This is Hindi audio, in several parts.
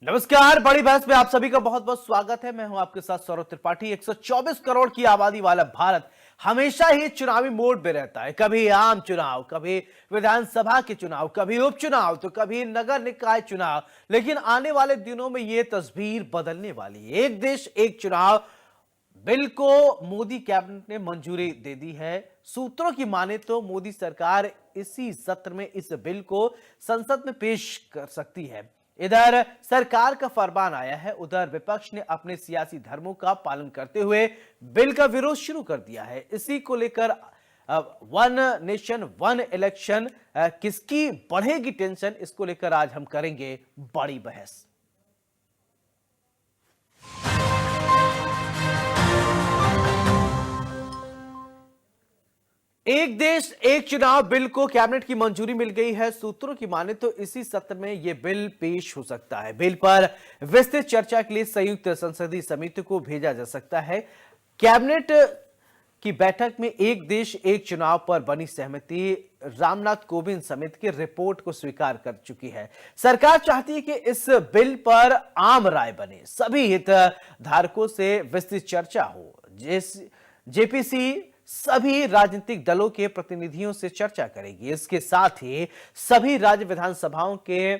नमस्कार, बड़ी बहस में आप सभी का बहुत बहुत स्वागत है। मैं हूं आपके साथ सौरभ त्रिपाठी। 124 करोड़ की आबादी वाला भारत हमेशा ही चुनावी मोड में रहता है। कभी आम चुनाव, कभी विधानसभा के चुनाव, कभी उपचुनाव, तो कभी नगर निकाय चुनाव। लेकिन आने वाले दिनों में यह तस्वीर बदलने वाली है। एक देश एक चुनाव बिल को मोदी कैबिनेट ने मंजूरी दे दी है। सूत्रों की माने तो मोदी सरकार इसी सत्र में इस बिल को संसद में पेश कर सकती है। इधर सरकार का फरमान आया है, उधर विपक्ष ने अपने सियासी धर्मों का पालन करते हुए बिल का विरोध शुरू कर दिया है। इसी को लेकर वन नेशन वन इलेक्शन किसकी बढ़ेगी टेंशन, इसको लेकर आज हम करेंगे बड़ी बहस। एक देश एक चुनाव बिल को कैबिनेट की मंजूरी मिल गई है। सूत्रों की माने तो इसी सत्र में यह बिल पेश हो सकता है। बिल पर विस्तृत चर्चा के लिए संयुक्त संसदीय समिति को भेजा जा सकता है। कैबिनेट की बैठक में एक देश एक चुनाव पर बनी सहमति रामनाथ कोविंद समिति की रिपोर्ट को स्वीकार कर चुकी है। सरकार चाहती है कि इस बिल पर आम राय बने, सभी हितधारकों से विस्तृत चर्चा हो। जेपीसी सभी राजनीतिक दलों के प्रतिनिधियों से चर्चा करेगी। इसके साथ ही सभी राज्य विधानसभाओं के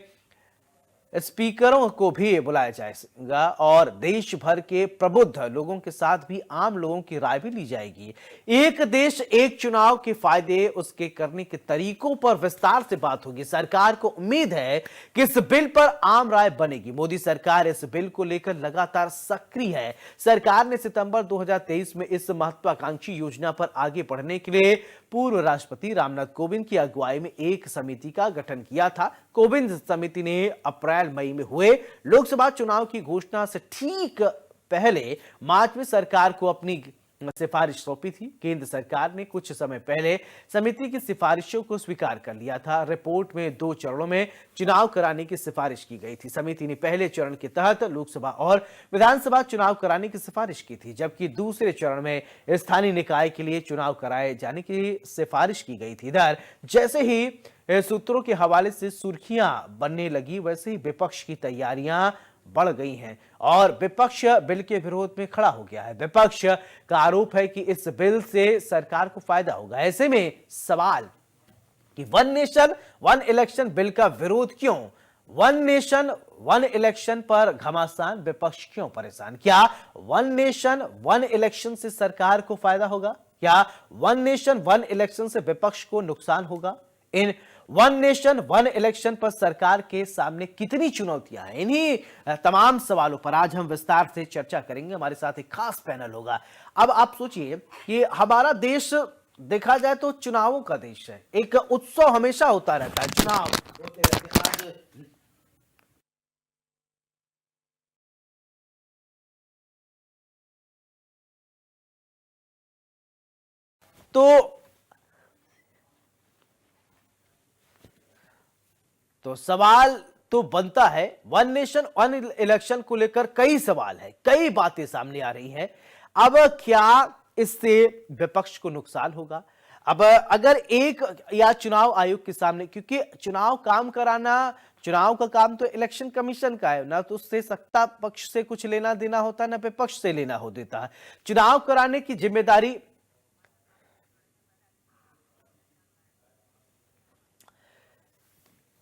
स्पीकरों को भी बुलाया जाएगा और देश भर के प्रबुद्ध लोगों के साथ भी आम लोगों की राय भी ली जाएगी। एक देश एक चुनाव के फायदे, उसके करने के तरीकों पर विस्तार से बात होगी। सरकार को उम्मीद है कि इस बिल पर आम राय बनेगी। मोदी सरकार इस बिल को लेकर लगातार सक्रिय है। सरकार ने सितंबर 2023 में इस महत्वाकांक्षी योजना पर आगे बढ़ने के लिए पूर्व राष्ट्रपति रामनाथ कोविंद की अगुवाई में एक समिति का गठन किया था। कोविंद समिति ने अप्रैल मई में हुए लोकसभा चुनाव की घोषणा से ठीक पहले मार्च में सरकार को अपनी सिफारिश सौंपी थी। केंद्र सरकार ने कुछ समय पहले समिति की सिफारिशों को स्वीकार कर लिया था। रिपोर्ट में 2 चरणों में चुनाव कराने की सिफारिश की गई थी। समिति ने पहले चरण के तहत लोकसभा और विधानसभा चुनाव कराने की सिफारिश की थी, जबकि दूसरे चरण में स्थानीय निकाय के लिए चुनाव कराए जाने की सिफारिश की गई थी। इधर जैसे ही सूत्रों के हवाले से सुर्खियां बनने लगी, वैसे ही विपक्ष की तैयारियां बढ़ गई हैं और विपक्ष बिल के विरोध में खड़ा हो गया है। विपक्ष का आरोप है कि इस बिल से सरकार को फायदा होगा। ऐसे में सवाल कि one nation one election bill का विरोध क्यों? वन नेशन वन इलेक्शन पर घमासान, विपक्ष क्यों परेशान? क्या वन नेशन वन इलेक्शन से सरकार को फायदा होगा? क्या वन नेशन वन इलेक्शन से विपक्ष को नुकसान होगा? In one nation one election पर सरकार के सामने कितनी चुनौतियां हैं? इन्हीं तमाम सवालों पर आज हम विस्तार से चर्चा करेंगे। हमारे साथ एक खास पैनल होगा। अब आप सोचिए कि हमारा देश देखा जाए तो चुनावों का देश है। एक उत्सव हमेशा होता रहता है, चुनाव होते रहते हैं। तो सवाल तो बनता है, वन नेशन वन इलेक्शन को लेकर कई सवाल है, कई बातें सामने आ रही हैं। अब क्या इससे विपक्ष को नुकसान होगा? अब अगर एक या चुनाव आयोग के सामने, क्योंकि चुनाव काम कराना, चुनाव का काम तो इलेक्शन कमीशन का है ना, तो उससे सत्ता पक्ष से कुछ लेना देना होता है ना विपक्ष से लेना हो देता है। चुनाव कराने की जिम्मेदारी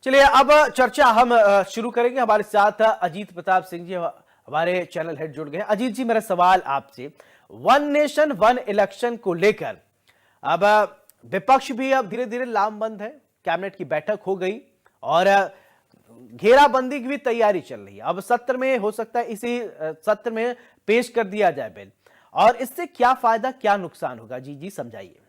चलिए अब चर्चा हम शुरू करेंगे। हमारे साथ अजीत प्रताप सिंह जी हमारे चैनल हेड जुड़ गए। अजीत जी, मेरा सवाल आपसे, वन नेशन वन इलेक्शन को लेकर अब विपक्ष भी अब धीरे धीरे लामबंद है। कैबिनेट की बैठक हो गई और घेराबंदी की भी तैयारी चल रही है। अब सत्र में हो सकता है इसी सत्र में पेश कर दिया जाए बिल, और इससे क्या फायदा क्या नुकसान होगा? जी समझाइए।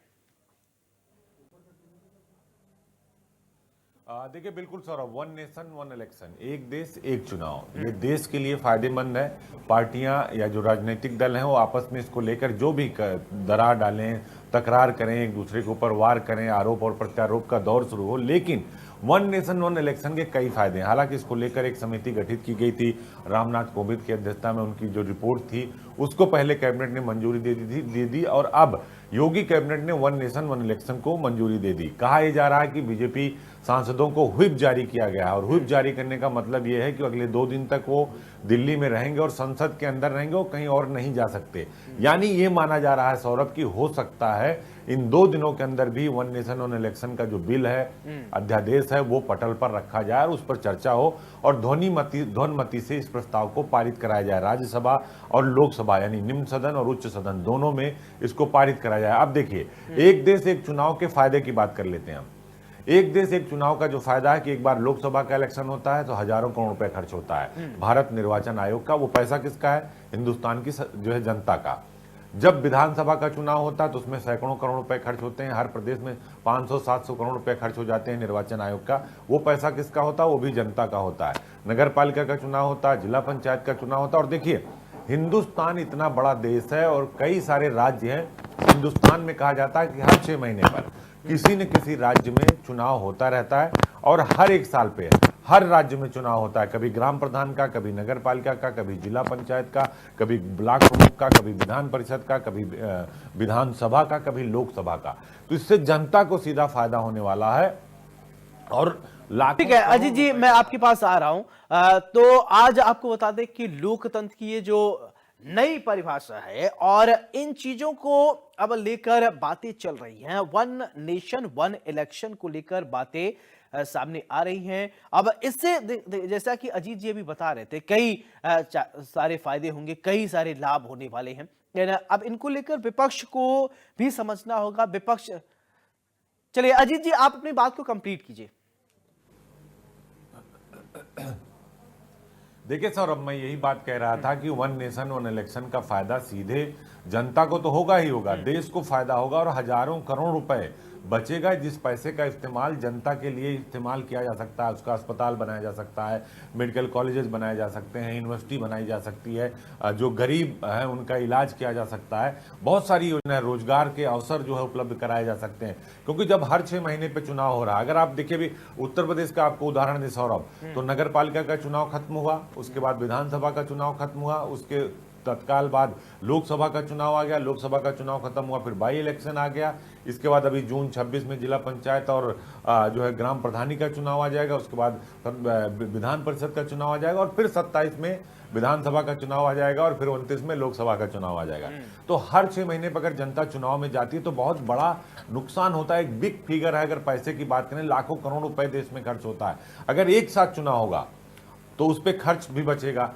देखिए, बिल्कुल Saurabh, one nation one election, एक देश एक चुनाव, ये देश के लिए फायदेमंद है। पार्टियां या जो राजनीतिक दल हैं वो आपस में इसको लेकर जो भी दरार डालें, तकरार करें, एक दूसरे के ऊपर वार करें, आरोप और प्रत्यारोप का दौर शुरू हो, लेकिन वन नेशन वन इलेक्शन के कई फायदे हैं। हालांकि इसको लेकर एक समिति गठित की गई थी रामनाथ कोविंद की अध्यक्षता में। उनकी जो रिपोर्ट थी उसको पहले कैबिनेट ने मंजूरी दे दी और अब योगी कैबिनेट ने वन नेशन वन इलेक्शन को मंजूरी दे दी। कहा यह जा रहा है कि बीजेपी सांसदों को व्हिप जारी किया गया है और व्हिप जारी करने का मतलब यह है कि अगले 2 दिन तक वो दिल्ली में रहेंगे और संसद के अंदर रहेंगे, वो कहीं और नहीं जा सकते। यानी ये माना जा रहा है सौरभ कि हो सकता है इन 2 दिनों के अंदर भी वन नेशन वन इलेक्शन का जो बिल है, अध्यादेश है, वो पटल पर रखा जाए और उस पर चर्चा हो और ध्वनिमति से इस प्रस्ताव को पारित कराया जाए। राज्यसभा और लोकसभा यानी निम्न सदन और उच्च सदन दोनों में इसको पारित कराया जाए। अब देखिए, एक देश एक चुनाव के फायदे की बात कर लेते हैं हम। एक देश एक चुनाव का जो फायदा है कि एक बार लोकसभा का इलेक्शन होता है तो हजारों करोड़ रुपए खर्च होता है भारत निर्वाचन आयोग का। वो पैसा किसका है? हिंदुस्तान की जो है जनता का। जब विधानसभा का चुनाव होता है तो उसमें सैकड़ों करोड़ रुपए खर्च होते हैं। हर प्रदेश में 500-700 करोड़ रुपए खर्च हो जाते हैं निर्वाचन आयोग का। वो पैसा किसका होता है? वो भी जनता का होता है। नगर पालिका का चुनाव होता है, जिला पंचायत का चुनाव होता है। और देखिए, हिंदुस्तान इतना बड़ा देश है और कई सारे राज्य हैं। हिंदुस्तान में कहा जाता है कि हर 6 महीने पर किसी न किसी राज्य में चुनाव होता रहता है और हर एक साल पे हर राज्य में चुनाव होता है। कभी ग्राम प्रधान का, कभी नगर पालिका का, कभी जिला पंचायत का, कभी ब्लॉक प्रमुख का, कभी विधान परिषद का, कभी विधानसभा का, कभी लोकसभा का। तो इससे जनता को सीधा फायदा होने वाला है। और ठीक है अजीत जी, मैं आपके पास आ रहा हूं। तो आज आपको बता दें कि लोकतंत्र की ये जो नई परिभाषा है और इन चीजों को अब लेकर बातें चल रही हैं, वन नेशन वन इलेक्शन को लेकर बातें सामने आ रही हैं। अब इससे जैसा कि अजीत जी अभी बता रहे थे, कई सारे फायदे होंगे, कई सारे लाभ होने वाले हैं। अब इनको लेकर विपक्ष को भी समझना होगा। विपक्ष, चलिए अजीत जी आप अपनी बात को कंप्लीट कीजिए। देखिए सर, अब मैं यही बात कह रहा था कि वन नेशन वन इलेक्शन का फायदा सीधे जनता को तो होगा ही होगा, देश को फायदा होगा और हजारों करोड़ रुपए बचेगा, जिस पैसे का इस्तेमाल जनता के लिए इस्तेमाल किया जा सकता है। उसका अस्पताल बनाया जा सकता है, मेडिकल कॉलेजेस बनाए जा सकते हैं, यूनिवर्सिटी बनाई जा सकती है, जो गरीब है उनका इलाज किया जा सकता है, बहुत सारी योजनाएं, रोजगार के अवसर जो है उपलब्ध कराए जा सकते हैं। क्योंकि जब हर 6 महीने पे चुनाव हो रहा है, अगर आप देखिए भी उत्तर प्रदेश का आपको उदाहरण दे सौरभ, तो नगर पालिका का चुनाव खत्म हुआ, उसके बाद विधानसभा का चुनाव खत्म हुआ, उसके तत्काल बाद लोकसभा का चुनाव आ गया, लोकसभा का चुनाव खत्म हुआ, फिर बाई इलेक्शन आ गया। इसके बाद अभी जून 26 में जिला पंचायत और जो है ग्राम प्रधानी का चुनाव आ जाएगा, उसके बाद विधान परिषद का चुनाव आ जाएगा और फिर 27 में विधानसभा का चुनाव आ जाएगा और फिर 29 में लोकसभा का चुनाव आ जाएगा। तो हर 6 महीने पर अगर जनता चुनाव में जाती है तो बहुत बड़ा नुकसान होता है। एक बिग फिगर है, अगर पैसे की बात करें, लाखों करोड़ रुपए देश में खर्च होता है। अगर एक साथ चुनाव होगा तो उस पर खर्च भी बचेगा।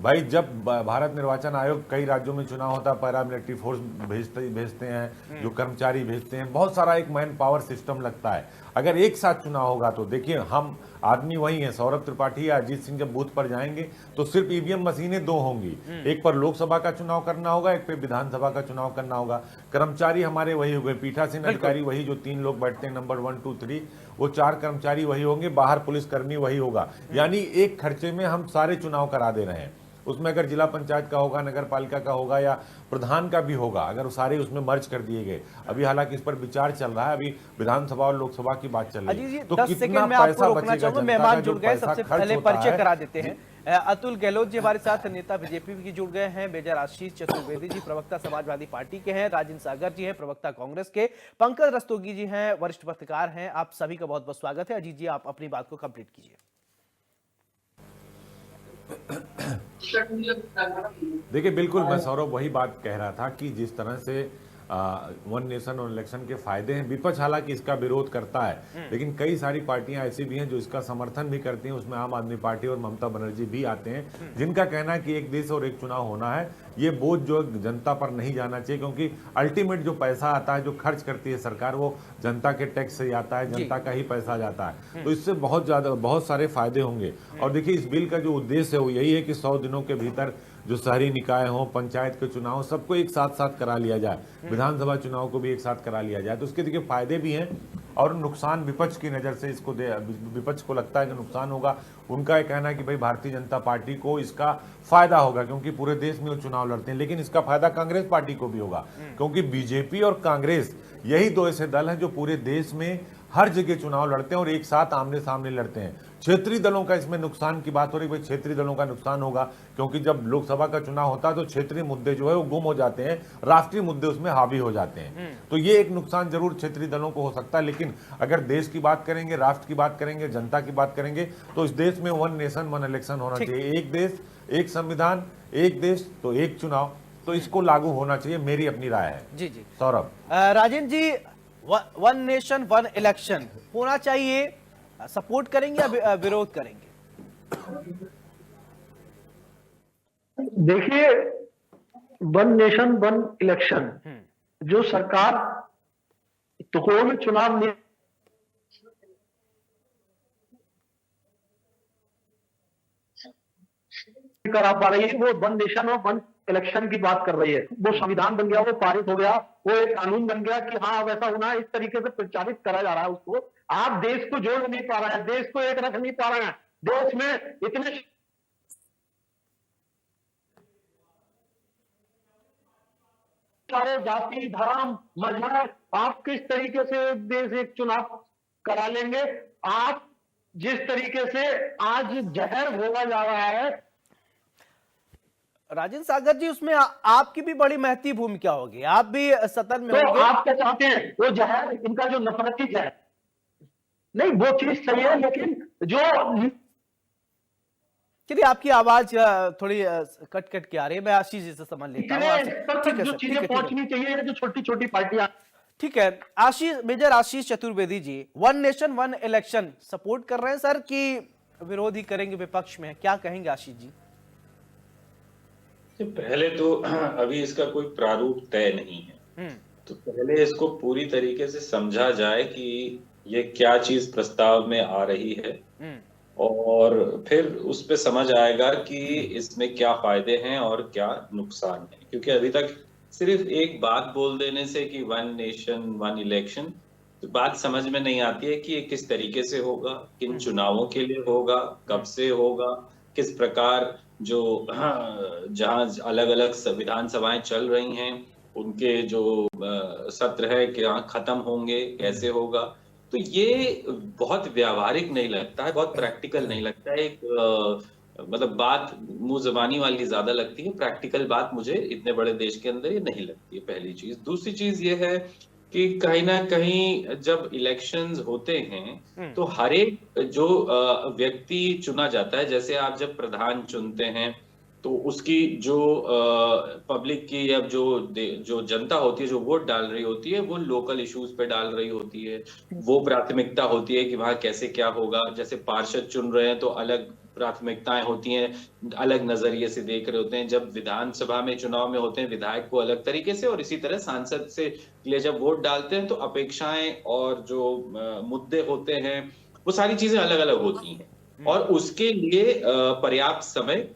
भाई, जब भारत निर्वाचन आयोग कई राज्यों में चुनाव होता है, पैरामिलिट्री फोर्स भेजते हैं, जो कर्मचारी भेजते हैं, बहुत सारा एक मैन पावर सिस्टम लगता है। अगर एक साथ चुनाव होगा तो देखिए, हम आदमी वही हैं, सौरभ त्रिपाठी या अजीत सिंह जब बूथ पर जाएंगे तो सिर्फ ईवीएम मशीनें 2 होंगी, एक पर लोकसभा का चुनाव करना होगा, एक पे विधानसभा का चुनाव करना होगा। कर्मचारी हमारे वही हो गए, पीठासीन अधिकारी वही, जो 3 लोग बैठते हैं, नंबर 1 2 3, वो 4 कर्मचारी वही होंगे, बाहर पुलिसकर्मी वही होगा। यानी एक खर्चे में हम सारे चुनाव करा दे रहे हैं। उसमें अगर जिला पंचायत का होगा, नगर पालिका का होगा या प्रधान का भी होगा, अगर सारे उसमें मर्ज कर दिए गए, अभी हालांकि इस पर विचार चल रहा है, अभी विधानसभा और लोकसभा की बात चल रही है, तो कितना पैसा बचेगा। मेहमान जुड़ गए, सबसे पहले परिचय करा देते हैं। अतुल गहलोत जी हमारे साथ, नेता बीजेपी की जुड़ गए हैं। मेजर आशीष चतुर्वेदी जी प्रवक्ता समाजवादी पार्टी के हैं। राजेंद्र सागर जी हैं प्रवक्ता कांग्रेस के। पंकज रस्तोगी जी हैं वरिष्ठ पत्रकार हैं। आप सभी का बहुत बहुत स्वागत है। अजीत जी आप अपनी बात को कंप्लीट कीजिए। देखिए, बिल्कुल मैं सौरभ वही बात कह रहा था कि जिस तरह से वन नेशन वन इलेक्शन के फायदे हैं, विपक्ष हालांकि इसका विरोध करता है, लेकिन कई सारी पार्टियां ऐसी भी हैं जो इसका समर्थन भी करती हैं। उसमें आम आदमी पार्टी और ममता बनर्जी भी आते हैं, जिनका कहना है कि एक देश और एक चुनाव होना है। ये बोझ जो जनता पर नहीं जाना चाहिए, क्योंकि अल्टीमेट जो पैसा आता है, जो खर्च करती है सरकार, वो जनता के टैक्स से आता है, जनता का ही पैसा जाता है। तो इससे बहुत सारे फायदे होंगे। और देखिए, इस बिल का जो उद्देश्य है वो यही है कि 100 दिनों के भीतर जो शहरी निकाय हो, पंचायत के चुनाव, सबको एक साथ करा लिया जाए, विधानसभा चुनाव को भी एक साथ करा लिया जाए। तो उसके देखिए फायदे भी हैं और नुकसान विपक्ष की नजर से इसको विपक्ष को लगता है कि नुकसान होगा। उनका यह कहना है कि भाई भारतीय जनता पार्टी को इसका फायदा होगा, क्योंकि पूरे देश में वो चुनाव लड़ते हैं, लेकिन इसका फायदा कांग्रेस पार्टी को भी होगा, क्योंकि बीजेपी और कांग्रेस यही 2 ऐसे दल हैं जो पूरे देश में हर जगह चुनाव लड़ते हैं और एक साथ आमने सामने लड़ते हैं। क्षेत्रीय दलों का इसमें नुकसान की बात हो रही है, भाई क्षेत्रीय दलों का नुकसान होगा, क्योंकि जब लोकसभा का चुनाव होता है तो क्षेत्रीय मुद्दे जो है वो गुम हो जाते हैं, राष्ट्रीय मुद्दे उसमें हावी हो जाते हैं। तो ये एक नुकसान जरूर क्षेत्रीय दलों को हो सकता है। लेकिन अगर देश की बात करेंगे, राष्ट्र की बात करेंगे, जनता की बात करेंगे, तो इस देश में वन नेशन वन इलेक्शन होना चाहिए। एक देश एक संविधान, एक देश तो एक चुनाव, तो इसको लागू होना चाहिए, मेरी अपनी राय है। जी जी सौरभ। राजेंद्र जी, वन नेशन वन इलेक्शन होना चाहिए, सपोर्ट करेंगे या विरोध करेंगे? देखिए, वन नेशन वन इलेक्शन जो सरकार तो कोई भी चुनाव नहीं करा पा रही है, वो वन नेशन और वन इलेक्शन की बात कर रही है। वो संविधान बन गया, वो पारित हो गया, वो एक कानून बन गया कि हाँ अब ऐसा होना है, इस तरीके से प्रचारित करा जा रहा है उसको। आप देश को जोड़ नहीं पा रहे हैं, देश को एक रख नहीं पा रहे हैं। देश में इतने सारे जाति धर्म मजहब, आप किस तरीके से देश एक चुनाव करा लेंगे? आप जिस तरीके से आज जहर घोला जा रहा है, राजेंद्र सागर जी, उसमें आपकी भी बड़ी महती भूमिका होगी, आप भी सदन में तो होंगे। आप क्या चाहते हैं? वो जहर, इनका जो नफरती है, नहीं वो चीज सही है, लेकिन जो चलिए, आपकी आवाज थोड़ी कट कट के आ रही है, मैं आशीष जी से समझ लेता हूँ आपसे। ठीक है जो सर, चीजें पहुंचनी चाहिए, जो छोटी छोटी पार्टियां। ठीक है। Ashish, major Ashish Chaturvedi ji, one nation one election support कर रहे हैं सर कि विरोध ही करेंगे, विपक्ष में क्या कहेंगे आशीष जी? पहले तो अभी इसका कोई प्रारूप तय नहीं है, तो पहले इसको पूरी तरीके से समझा जाए कि ये क्या चीज प्रस्ताव में आ रही है, और फिर उस पे समझ आएगा कि इसमें क्या फायदे हैं और क्या नुकसान है। क्योंकि अभी तक सिर्फ एक बात बोल देने से कि वन नेशन वन इलेक्शन, तो बात समझ में नहीं आती है कि ये किस तरीके से होगा, किन चुनावों के लिए होगा, कब से होगा, किस प्रकार जो जहाँ अलग अलग विधानसभाएं चल रही हैं उनके जो सत्र है क्या खत्म होंगे, कैसे होगा। तो ये बहुत व्यावहारिक नहीं लगता है, बहुत प्रैक्टिकल नहीं लगता है। एक मतलब बात मुंह जबानी वाली ज्यादा लगती है, प्रैक्टिकल बात मुझे इतने बड़े देश के अंदर ये नहीं लगती है, पहली चीज। दूसरी चीज ये है कि कहीं ना कहीं जब इलेक्शंस होते हैं तो हर एक जो व्यक्ति चुना जाता है, जैसे आप जब प्रधान चुनते हैं तो उसकी जो पब्लिक की अब जो जनता होती है, जो वोट डाल रही होती है, वो लोकल इश्यूज पे डाल रही होती है, वो प्राथमिकता होती है कि वहां कैसे क्या होगा। जैसे पार्षद चुन रहे हैं तो अलग प्राथमिकताएं होती हैं, अलग नजरिए से देख रहे होते हैं। जब विधानसभा में चुनाव में होते हैं विधायक को अलग तरीके से, और इसी तरह सांसद से लिए जब वोट डालते हैं तो अपेक्षाएं और जो मुद्दे होते हैं वो सारी चीजें अलग अलग होती हैं। और उसके लिए पर्याप्त समय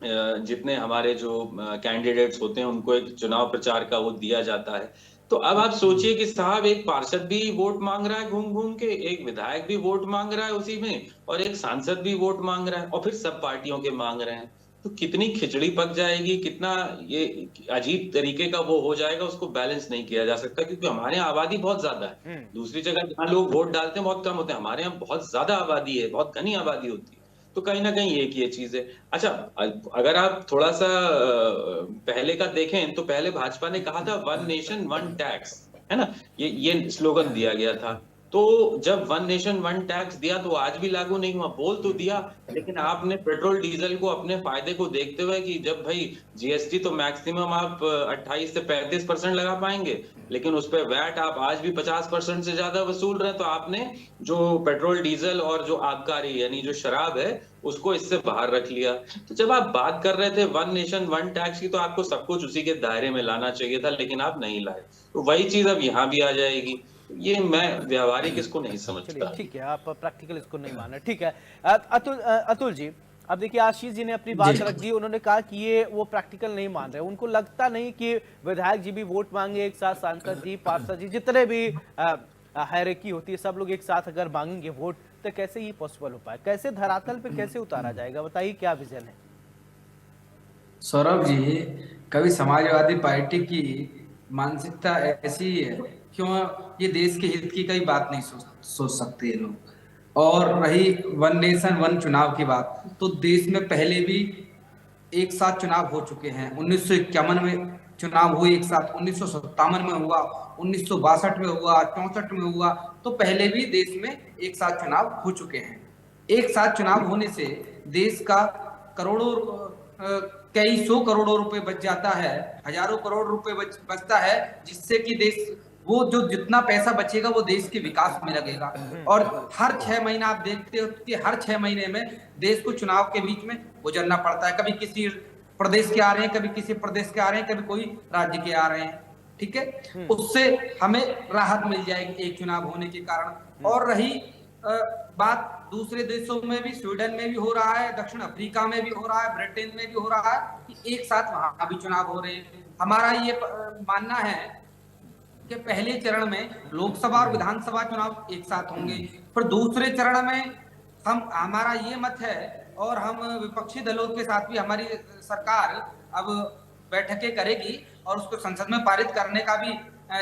जितने हमारे जो कैंडिडेट्स होते हैं उनको एक चुनाव प्रचार का वो दिया जाता है। तो अब आप सोचिए कि साहब एक पार्षद भी वोट मांग रहा है घूम घूम के, एक विधायक भी वोट मांग रहा है उसी में, और एक सांसद भी वोट मांग रहा है, और फिर सब पार्टियों के मांग रहे हैं। तो कितनी खिचड़ी पक जाएगी, कितना ये अजीब तरीके का वो हो जाएगा, उसको बैलेंस नहीं किया जा सकता। क्योंकि हमारे यहाँ आबादी बहुत ज्यादा है, दूसरी जगह जहाँ लोग वोट डालते हैं बहुत कम होते हैं, हमारे यहाँ बहुत ज्यादा आबादी है, बहुत घनी आबादी होती है। तो कहीं ना कहीं एक ये चीज है। अच्छा, अगर आप थोड़ा सा पहले का देखें तो पहले भाजपा ने कहा था वन नेशन वन टैक्स, है ना, ये स्लोगन दिया गया था। तो जब वन नेशन वन टैक्स दिया तो आज भी लागू नहीं हुआ, बोल तो दिया, लेकिन आपने पेट्रोल डीजल को अपने फायदे को देखते हुए कि जब भाई जीएसटी तो मैक्सिमम आप 28 से 35% लगा पाएंगे, लेकिन उस पर वैट आप आज भी 50% से ज्यादा वसूल रहे हैं, तो आपने जो पेट्रोल डीजल और जो आबकारी यानी जो शराब है उसको इससे बाहर रख लिया। तो जब आप बात कर रहे थे वन नेशन वन टैक्स की, तो आपको सब कुछ उसी के दायरे में लाना चाहिए था, लेकिन आप नहीं लाए। तो वही चीज अब यहाँ भी आ जाएगी। ये मैं व्यावहारिक इसको नहीं समझता। ठीक है, आप प्रैक्टिकल इसको नहीं मान रहे, ठीक है। अतुल जी, अब देखिए आशीष जी ने अपनी बात रख दी, उन्होंने कहा कि ये वो प्रैक्टिकल नहीं मान रहे, उनको लगता नहीं कि विधायक जी भी वोट मांगे एक साथ, सांसद जी, पार्षद जी, जितने भी हायरार्की होती है सब लोग एक साथ अगर मांगेंगे वोट, तो कैसे ये पॉसिबल हो पाए, कैसे धरातल पे कैसे उतारा जाएगा, बताइए क्या विजन है? सौरभ जी, कभी समाजवादी पार्टी की मानसिकता ऐसी है क्यों ये देश के हित की कई बात नहीं सोच सकते ये लोग। और रही वन नेशन वन चुनाव की बात, तो देश में पहले भी एक साथ चुनाव हो चुके हैं। 1951 में चुनाव हुए एक साथ, 1957 में हुआ, 1962 में हुआ, 64 में हुआ। तो पहले भी देश में एक साथ चुनाव हो चुके हैं। एक साथ चुनाव होने से देश का करोड़ों कई सौ करोड़ों रुपए बच जाता है, हजारों करोड़ रुपए बचता है, जिससे कि देश वो जो जितना पैसा बचेगा वो देश के विकास में लगेगा। और हर 6 महीना आप देखते हो कि हर 6 महीने में देश को चुनाव के बीच में गुजरना पड़ता है। कभी किसी प्रदेश के आ रहे हैं, कभी किसी प्रदेश के आ रहे हैं, कभी कोई राज्य के आ रहे हैं। ठीक है, उससे हमें राहत मिल जाएगी एक चुनाव होने के कारण। और रही बात दूसरे देशों में भी, स्वीडन में भी हो रहा है, दक्षिण अफ्रीका में भी हो रहा है, ब्रिटेन में भी हो रहा है कि एक साथ वहां भी चुनाव हो रहे हैं। हमारा ये मानना है कि पहले चरण में लोकसभा और विधानसभा चुनाव एक साथ होंगे, फिर दूसरे चरण में हमारा ये मत है, और हम विपक्षी दलों के साथ भी हमारी सरकार अब बैठकें करेगी और उसको संसद में पारित करने का भी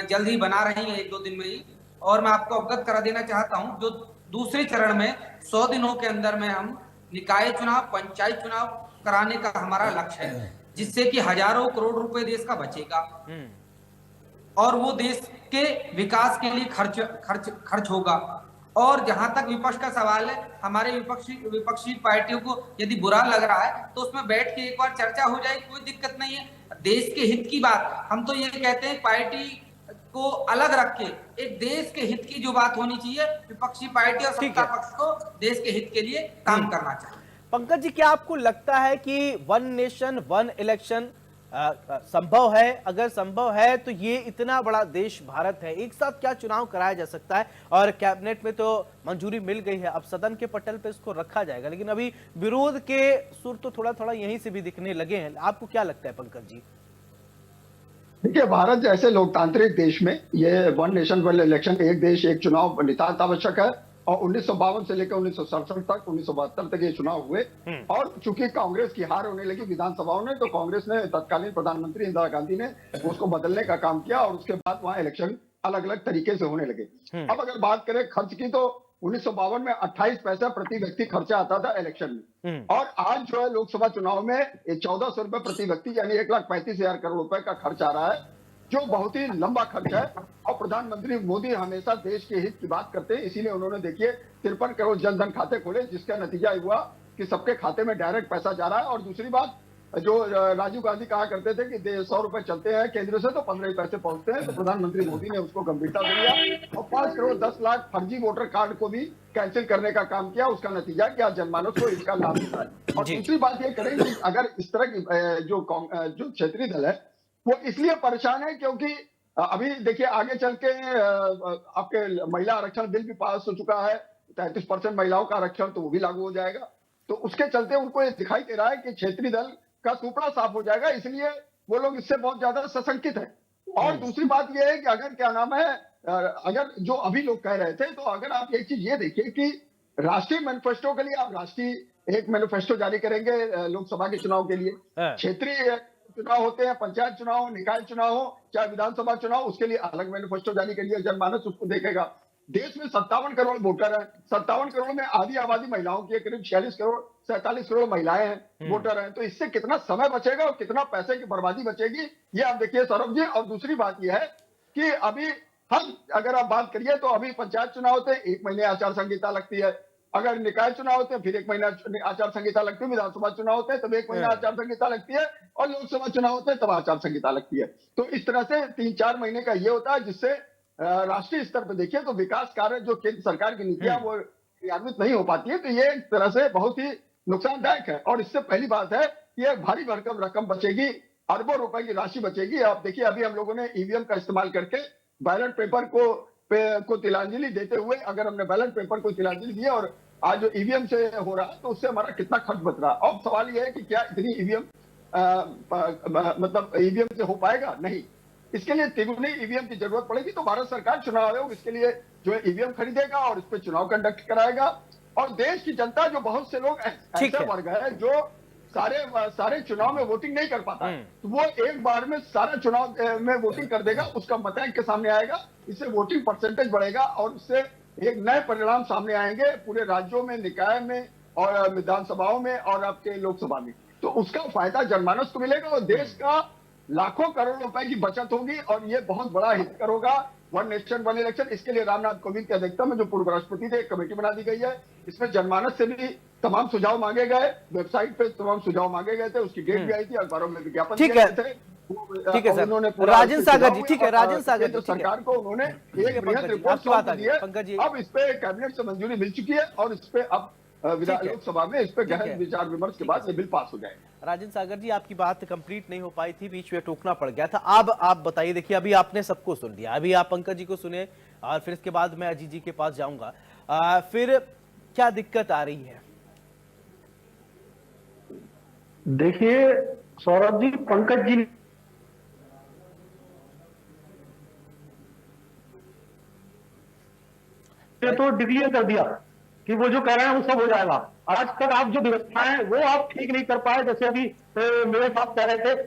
जल्द ही बना रही है, 1-2 दिन में ही। और मैं आपको अवगत करा देना चाहता हूं, जो दूसरे चरण में 100 दिनों के अंदर में हम निकाय चुनाव, पंचायत चुनाव कराने का हमारा लक्ष्य है, जिससे कि हजारों करोड़ रुपए देश का बचेगा और वो देश के विकास के लिए खर्च होगा। और जहां तक विपक्ष का सवाल है, हमारे विपक्षी पार्टियों को यदि बुरा लग रहा है तो उसमें बैठ के एक बार चर्चा हो जाए, कोई दिक्कत नहीं है। देश के हित की बात हम तो ये कहते हैं, पार्टी को अलग रख के एक देश के हित की जो बात होनी चाहिए, विपक्षी पार्टी और सत्ता पक्ष को देश के हित के लिए काम करना चाहिए। पंकज जी, क्या आपको लगता है कि वन नेशन वन इलेक्शन संभव है? अगर संभव है तो ये इतना बड़ा देश भारत है, एक साथ क्या चुनाव कराया जा सकता है? और कैबिनेट में तो मंजूरी मिल गई है, अब सदन के पटल पे इसको रखा जाएगा, लेकिन अभी विरोध के सुर तो थोड़ा थोड़ा यहीं से भी दिखने लगे हैं। आपको क्या लगता है पंकज जी? देखिए, भारत जैसे लोकतांत्रिक देश में ये वन नेशन वन इलेक्शन, एक देश एक चुनाव नितांत आवश्यक है। और 1952 से लेकर 1967 तक, 1972 तक ये चुनाव हुए। और चूंकि कांग्रेस की हार होने लगी विधानसभाओं ने, तो कांग्रेस ने, तत्कालीन प्रधानमंत्री इंदिरा गांधी ने उसको बदलने का काम किया और उसके बाद वहां इलेक्शन अलग अलग तरीके से होने लगे। अब अगर बात करें खर्च की, तो 1952 में 28 पैसा प्रति व्यक्ति खर्चा आता था इलेक्शन में, और आज जो है लोकसभा चुनाव में 1400 रुपए प्रति व्यक्ति, यानी 1,35,000 करोड़ रुपए का खर्च आ रहा है, जो बहुत ही लंबा खर्च है। और प्रधानमंत्री मोदी हमेशा देश के हित की बात करते हैं, इसीलिए उन्होंने देखिए 53 करोड़ जनधन खाते खोले, जिसका नतीजा हुआ कि सबके खाते में डायरेक्ट पैसा जा रहा है। और दूसरी बात, जो राजीव गांधी कहा करते थे कि 100 रुपए चलते हैं केंद्र से तो 15 पैसे पहुंचते हैं, तो प्रधानमंत्री मोदी ने उसको गंभीरता से लिया और 5 करोड़ 10 लाख फर्जी वोटर कार्ड को भी कैंसिल करने का काम किया। उसका नतीजा कि आज जनमानस को इसका लाभ मिला है। और दूसरी बात ये करें कि अगर इस तरह की जो क्षेत्रीय दल है वो इसलिए परेशान है क्योंकि अभी देखिए आगे चल के आपके महिला आरक्षण बिल भी पास हो चुका है, 33% महिलाओं का आरक्षण, तो वो भी लागू हो जाएगा। तो उसके चलते उनको ये दिखाई दे रहा है कि क्षेत्रीय दल का सुपड़ा साफ हो जाएगा, इसलिए वो लोग इससे बहुत ज्यादा सशंकित है। और दूसरी बात यह है कि अगर क्या नाम है, अगर जो अभी लोग कह रहे थे, तो अगर आप एक चीज ये देखिए कि राष्ट्रीय मैनिफेस्टो के लिए आप राष्ट्रीय एक मैनिफेस्टो जारी करेंगे लोकसभा के चुनाव के लिए, क्षेत्रीय चुनाव होते हैं, पंचायत चुनाव हो, निकाय चुनाव हो, चाहे विधानसभा चुनाव, उसके लिए अलग मैनिफेस्टो जारी करिए, जनमानस उसको देखेगा। देश में 57 करोड़ वोटर हैं, 57 करोड़ में आधी आबादी महिलाओं की है, करीब 47 करोड़ महिलाएं हैं, वोटर हैं। तो इससे कितना समय बचेगा और कितना पैसे की बर्बादी बचेगी, ये आप देखिए सौरभ जी। और दूसरी बात यह है कि अभी हम अगर आप बात करिए तो अभी पंचायत चुनाव होते हैं, 1 महीने आचार संहिता लगती है, अगर निकाय चुनाव होते हैं फिर 1 महीना आचार संहिता लगती है, विधानसभा चुनाव होते हैं तब 1 महीना आचार संहिता लगती है, और लोकसभा चुनाव होते हैं तब आचार संहिता लगती है। तो इस तरह से 3-4 महीने का ये होता है, जिससे राष्ट्रीय स्तर पर देखिए तो विकास कार्य जो केंद्र सरकार की नीतियां वो क्रियान्वित नहीं हो पाती है। तो ये एक तरह से बहुत ही नुकसानदायक है। और इससे पहली बात है कि एक भारी भरकम रकम बचेगी, अरबों रुपए की राशि बचेगी। आप देखिए अभी हम लोगों ने ईवीएम का इस्तेमाल करके बैलेट पेपर को तिलांजलि देते हुए, अगर हमने बैलेट पेपर को तिलांजलि दी और आज जो ईवीएम से हो रहा है तो उससे हमारा कितना खर्च बच रहा है। अब सवाल यह है कि क्या इतनी ईवीएम मतलब ईवीएम से हो पाएगा? नहीं, इसके लिए तिगुनी ईवीएम की जरूरत पड़ेगी। तो भारत सरकार चुनाव आयोग इसके लिए जो है ईवीएम खरीदेगा और इस पर चुनाव कंडक्ट कराएगा। और देश की जनता, जो बहुत से लोग ऐसे वर्ग है जो सारे चुनाव में वोटिंग नहीं कर पाता है, तो वो एक बार में सारा चुनाव में वोटिंग कर देगा, उसका मतांक के सामने आएगा, इससे वोटिंग परसेंटेज बढ़ेगा और इससे एक नए परिणाम सामने आएंगे पूरे राज्यों में, निकाय में और विधानसभाओं में और आपके लोकसभा में। तो उसका फायदा जनमानस को मिलेगा और देश का लाखों करोड़ रुपए की बचत होगी और ये बहुत बड़ा हितकर होगा। वन नेशन वन इलेक्शन, इसके लिए रामनाथ कोविंद की अध्यक्षता में जो पूर्व राष्ट्रपति थे एक कमेटी बना दी गई है। इसमें जनमानस से भी तमाम सुझाव मांगे गए, वेबसाइट पे तमाम सुझाव मांगे गए थे, उसकी डेट भी आई थी, अखबारों में विज्ञापन ठीक दिए है। गए थे। ठीक है सर। उन्होंने राजन सागर जी, ठीक है, राजन सागर जी, तो ठीक है। सरकार को उन्होंने एक बृहद पंकज जी, रिपोर्ट आपकी बात सौंप आ दी गई। है। पंकज जी, अब इस पे कैबिनेट से मंजूरी मिल चुकी है और इस पे अब ठीक है। लोकसभा में इस पे ठीक है। गहन विचार विमर्श के ठीक बाद है। ये बिल पास हो जाएगा। राजन सागर जी, आपकी बात कंप्लीट नहीं हो पाई थी, बीच में टोकना पड़ गया था। अब आप बताइए, देखिए अभी आपने सबको सुन लिया, अभी आप पंकज जी को सुने और फिर इसके बाद मैं अजीत जी के पास जाऊंगा। फिर क्या दिक्कत आ रही है? देखिए सौरभ जी, पंकज जी ने तो डिक्लेयर कर दिया कि वो जो कह रहे हैं वो सब हो जाएगा। आज तक आप जो व्यवस्थाएं हैं वो आप ठीक नहीं कर पाए, जैसे अभी मेरे साथ कह रहे थे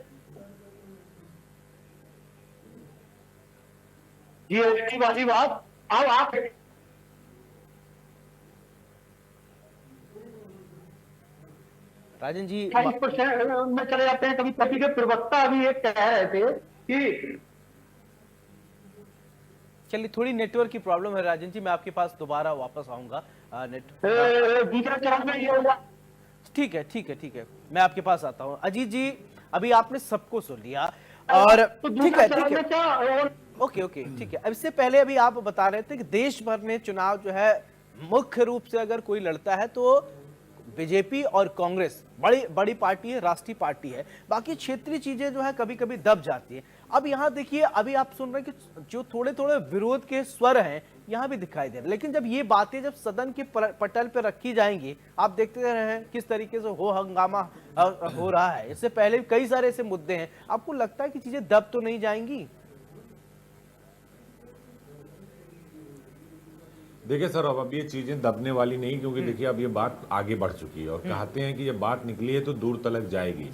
जीएसटी वाली बात। अब आप राजन जी 28% में चले जाते हैं। कभी कभी के प्रवक्ता अभी एक कह रहे थे कि चलिए, थोड़ी नेटवर्क की प्रॉब्लम है राजन जी, मैं आपके पास दोबारा वापस आऊंगा। दूसरे चरण में ये होगा। ठीक है, ठीक है, ठीक है, मैं आपके पास आता हूं। अजीत जी, अभी आपने सबको सुन लिया और तो ठीक है, दूसरे चरण ठीक में है, क्या ओके ओके, ठीक है। अब इससे पहले अभी आप बता रहे थे कि देश भर में चुनाव जो है मुख्य रूप से अगर कोई लड़ता है तो बीजेपी और कांग्रेस बड़ी बड़ी पार्टी है, राष्ट्रीय पार्टी है, बाकी क्षेत्रीय चीजें जो है कभी कभी दब जाती है। अब यहाँ देखिए, अभी आप सुन रहे हैं कि जो थोड़े थोड़े विरोध के स्वर हैं यहाँ भी दिखाई दे रहे हैं, लेकिन जब ये बातें जब सदन के पटल पर रखी जाएंगी, आप देखते रहे हैं किस तरीके से हो हंगामा हो रहा है। इससे पहले भी कई सारे ऐसे मुद्दे हैं, आपको लगता है कि चीजें दब तो नहीं जाएंगी? देखिए सर, अब ये चीजें दबने वाली नहीं, क्योंकि देखिए अब ये बात आगे बढ़ चुकी है और कहते हैं कि ये बात निकली है तो दूर तलक जाएगी।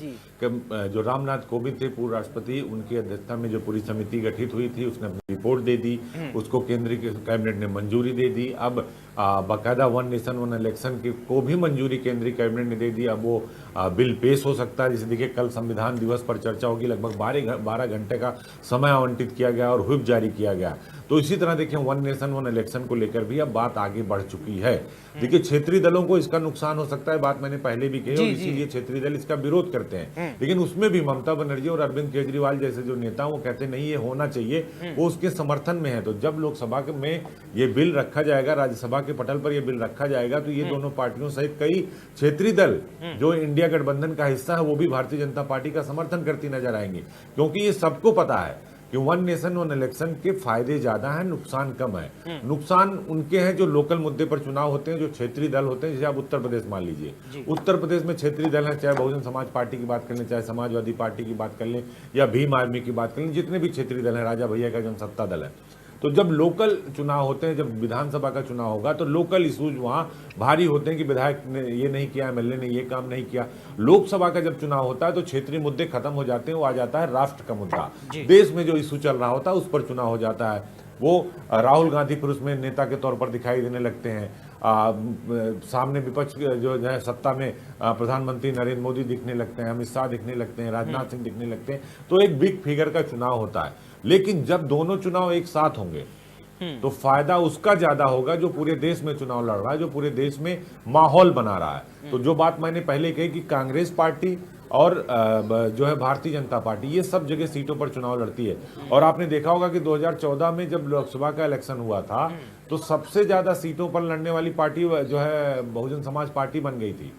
कि जो रामनाथ कोविंद थे पूर्व राष्ट्रपति, उनकी अध्यक्षता में जो पूरी समिति गठित हुई थी उसने अपनी रिपोर्ट दे दी, उसको केंद्रीय कैबिनेट ने मंजूरी दे दी। अब बाकायदा वन नेशन वन इलेक्शन की को भी मंजूरी केंद्रीय कैबिनेट ने दे दी। अब वो बिल पेश हो सकता है। जैसे देखिए, कल संविधान दिवस पर चर्चा होगी, लगभग 12 घंटे का समय आवंटित किया गया और व्हिप जारी किया गया। तो इसी तरह देखिए, वन नेशन वन इलेक्शन को लेकर भी अब बात आगे बढ़ चुकी है। देखिए, क्षेत्रीय दलों को इसका नुकसान हो सकता है, बात मैंने पहले भी कही, और इसीलिए क्षेत्रीय दल इसका विरोध करते हैं। लेकिन उसमें भी ममता बनर्जी और अरविंद केजरीवाल जैसे जो नेता, वो कहते नहीं ये होना चाहिए, वो उसके समर्थन में है। तो जब लोकसभा में ये बिल रखा जाएगा, राज्यसभा के पटल पर ये बिल रखा जाएगा, तो ये दोनों पार्टियों सहित कई क्षेत्रीय दल जो इंडिया गठबंधन का हिस्सा है, वो भी भारतीय जनता पार्टी का समर्थन करती नजर आएंगी। क्योंकि ये सबको पता है कि वन नेशन वन इलेक्शन के फायदे ज्यादा हैं, नुकसान कम है। नुकसान उनके हैं जो लोकल मुद्दे पर चुनाव होते हैं, जो क्षेत्रीय दल होते हैं। जैसे आप उत्तर प्रदेश मान लीजिए, उत्तर प्रदेश में क्षेत्रीय दल हैं, चाहे बहुजन समाज पार्टी की बात कर लें, चाहे समाजवादी पार्टी की बात कर लें, या भीम आर्मी की बात कर लें, जितने भी क्षेत्रीय दल हैं, राजा भैया का जनसत्ता दल है। तो जब लोकल चुनाव होते हैं, जब विधानसभा का चुनाव होगा, तो लोकल इशूज वहां भारी होते हैं कि विधायक ने ये नहीं किया, एमएलए ने ये काम नहीं किया। लोकसभा का जब चुनाव होता है तो क्षेत्रीय मुद्दे खत्म हो जाते हैं, वो आ जाता है राष्ट्र का मुद्दा। देश में जो इशू चल रहा होता है उस पर चुनाव हो जाता है। वो राहुल गांधी फिर उसमें नेता के तौर पर दिखाई देने लगते हैं। सामने विपक्ष जो है सत्ता में प्रधानमंत्री नरेंद्र मोदी दिखने लगते हैं, अमित शाह दिखने लगते हैं, राजनाथ सिंह दिखने लगते हैं। तो एक बिग फिगर का चुनाव होता है। लेकिन जब दोनों चुनाव एक साथ होंगे तो फायदा उसका ज्यादा होगा जो पूरे देश में चुनाव लड़ रहा है, जो पूरे देश में माहौल बना रहा है। तो जो बात मैंने पहले कही कि कांग्रेस पार्टी और जो है भारतीय जनता पार्टी, ये सब जगह सीटों पर चुनाव लड़ती है। और आपने देखा होगा कि 2014 में जब लोकसभा का इलेक्शन हुआ था तो सबसे ज्यादा सीटों पर लड़ने वाली पार्टी जो है बहुजन समाज पार्टी बन गई थी।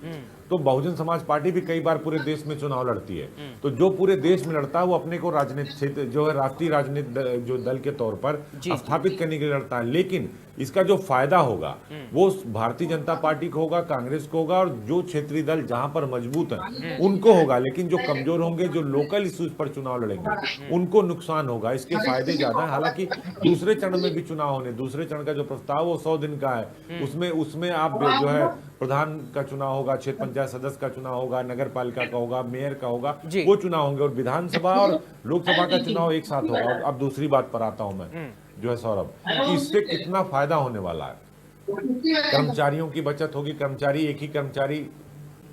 तो बहुजन समाज पार्टी भी कई बार पूरे देश में चुनाव लड़ती है। तो जो पूरे देश में लड़ता है वो अपने को राजनीतिक क्षेत्र जो है राष्ट्रीय राजनीतिक जो दल के तौर पर स्थापित करने के लिए लड़ता है। लेकिन इसका जो फायदा होगा वो भारतीय जनता पार्टी को होगा, कांग्रेस को होगा, और जो क्षेत्रीय दल जहां पर मजबूत है उनको होगा। लेकिन जो कमजोर होंगे, जो लोकल इश्यूज पर चुनाव लड़ेंगे, उनको नुकसान होगा। इसके फायदे ज्यादा है। हालांकि दूसरे चरण में भी चुनाव होने, दूसरे चरण का जो प्रस्ताव वो 100 दिन का है। उसमें आप जो है प्रधान का चुनाव होगा, क्षेत्र पंचायत सदस्य का चुनाव होगा, नगर पालिका का होगा, मेयर का होगा, वो चुनाव होंगे, और विधानसभा और लोकसभा का चुनाव एक साथ होगा। और अब दूसरी बात पर आता हूं मैं, जो है सौरभ, कि इससे कितना फायदा होने वाला है। कर्मचारियों की बचत होगी, कर्मचारी एक ही कर्मचारी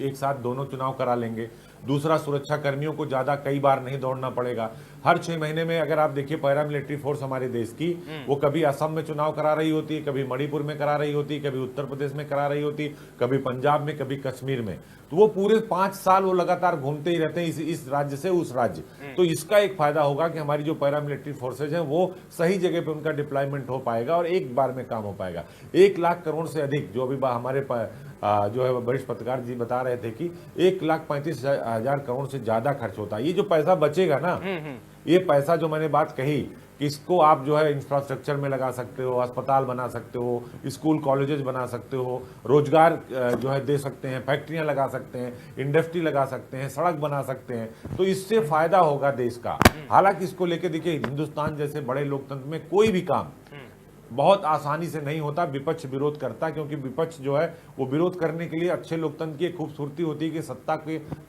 एक साथ दोनों चुनाव करा लेंगे। दूसरा, सुरक्षा कर्मियों को ज्यादा कई बार नहीं दौड़ना पड़ेगा। हर 6 महीने में अगर आप देखिए पैरामिलिट्री फोर्स हमारे देश की, वो कभी असम में चुनाव करा रही होती है, कभी मणिपुर में करा रही होती है, कभी उत्तर प्रदेश में करा रही होती, कभी पंजाब में, कभी कश्मीर में। तो वो पूरे 5 साल वो लगातार घूमते ही रहते हैं इस राज्य से उस राज्य। तो इसका एक फायदा होगा कि हमारी जो पैरामिलिट्री फोर्सेज हैं वो सही जगह पे उनका डिप्लॉयमेंट हो पाएगा और एक बार में काम हो पाएगा। 1 लाख करोड़ से अधिक, जो अभी हमारे जो है वरिष्ठ पत्रकार जी बता रहे थे कि 1,35,000 करोड़ से ज्यादा खर्च होता है। ये जो पैसा बचेगा ना, ये पैसा जो मैंने बात कही कि इसको आप जो है इंफ्रास्ट्रक्चर में लगा सकते हो, अस्पताल बना सकते हो, स्कूल कॉलेजेस बना सकते हो, रोजगार जो है दे सकते हैं, फैक्ट्रियां लगा सकते हैं, इंडस्ट्री लगा सकते हैं, सड़क बना सकते हैं। तो इससे फायदा होगा देश का। हालांकि इसको लेके देखिए, हिंदुस्तान जैसे बड़े लोकतंत्र में कोई भी काम बहुत आसानी से नहीं होता। विपक्ष विरोध करता है, क्योंकि विपक्ष जो है वो विरोध करने के लिए, अच्छे लोकतंत्र की एक खूबसूरती होती है कि सत्ता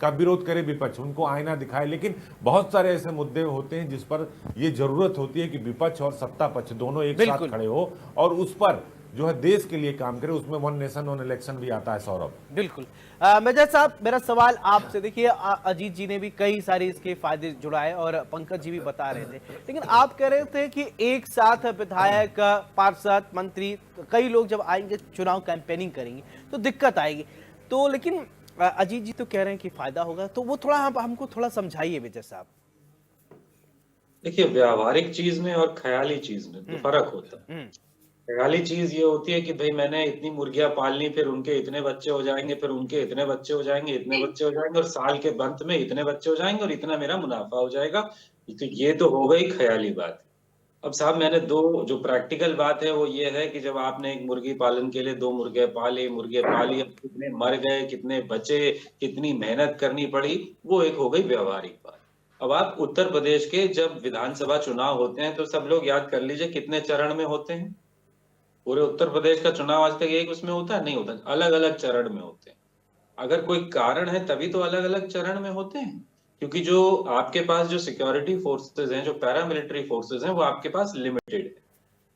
का विरोध करे विपक्ष, उनको आईना दिखाए। लेकिन बहुत सारे ऐसे मुद्दे होते हैं जिस पर ये जरूरत होती है कि विपक्ष और सत्ता पक्ष दोनों एक साथ खड़े हो और उस पर जो है देश के लिए काम करे। उसमें 1 नेशन 1 इलेक्शन भी आता है सौरभ। बिल्कुल। मेजर साहब, मेरा सवाल आपसे, देखिए अजीत जी ने भी कई सारे इसके फायदे जुड़ाए और पंकज जी भी बता रहे थे, लेकिन आप कह रहे थे कि एक साथ विधायक, पार्षद, मंत्री, कई लोग जब आएंगे चुनाव कैंपेनिंग करेंगे तो दिक्कत आएगी। तो लेकिन अजीत जी तो कह रहे हैं कि फायदा होगा, तो वो थोड़ा हमको थोड़ा समझाइए मेजर साहब। देखिए, व्यावहारिक चीज में और ख्याली चीज में तो फर्क होता है। ख्याली चीज ये होती है कि भाई मैंने इतनी मुर्गियां पालनी, फिर उनके इतने बच्चे हो जाएंगे, फिर उनके इतने बच्चे हो जाएंगे, इतने बच्चे हो जाएंगे, और साल के अंत में इतने बच्चे हो जाएंगे और इतना मेरा मुनाफा हो जाएगा। तो ये तो हो गई ख्याली बात। अब साहब, मैंने जो प्रैक्टिकल बात है वो ये है कि जब आपने एक मुर्गी पालन के लिए 2 मुर्गे पाली, अब कितने मर गए, कितने बचे, कितनी मेहनत करनी पड़ी, वो एक हो गई व्यवहारिक बात। अब आप उत्तर प्रदेश के जब विधानसभा चुनाव होते हैं तो सब लोग याद कर लीजिए कितने चरण में होते हैं। पूरे उत्तर प्रदेश का चुनाव आज तक एक उसमें होता है? नहीं होता, अलग अलग चरण में होते हैं। अगर कोई कारण है तभी तो अलग अलग चरण में होते हैं, क्योंकि जो आपके पास जो सिक्योरिटी फोर्सेस हैं, जो पैरामिलिट्री फोर्सेस हैं, वो आपके पास लिमिटेड है।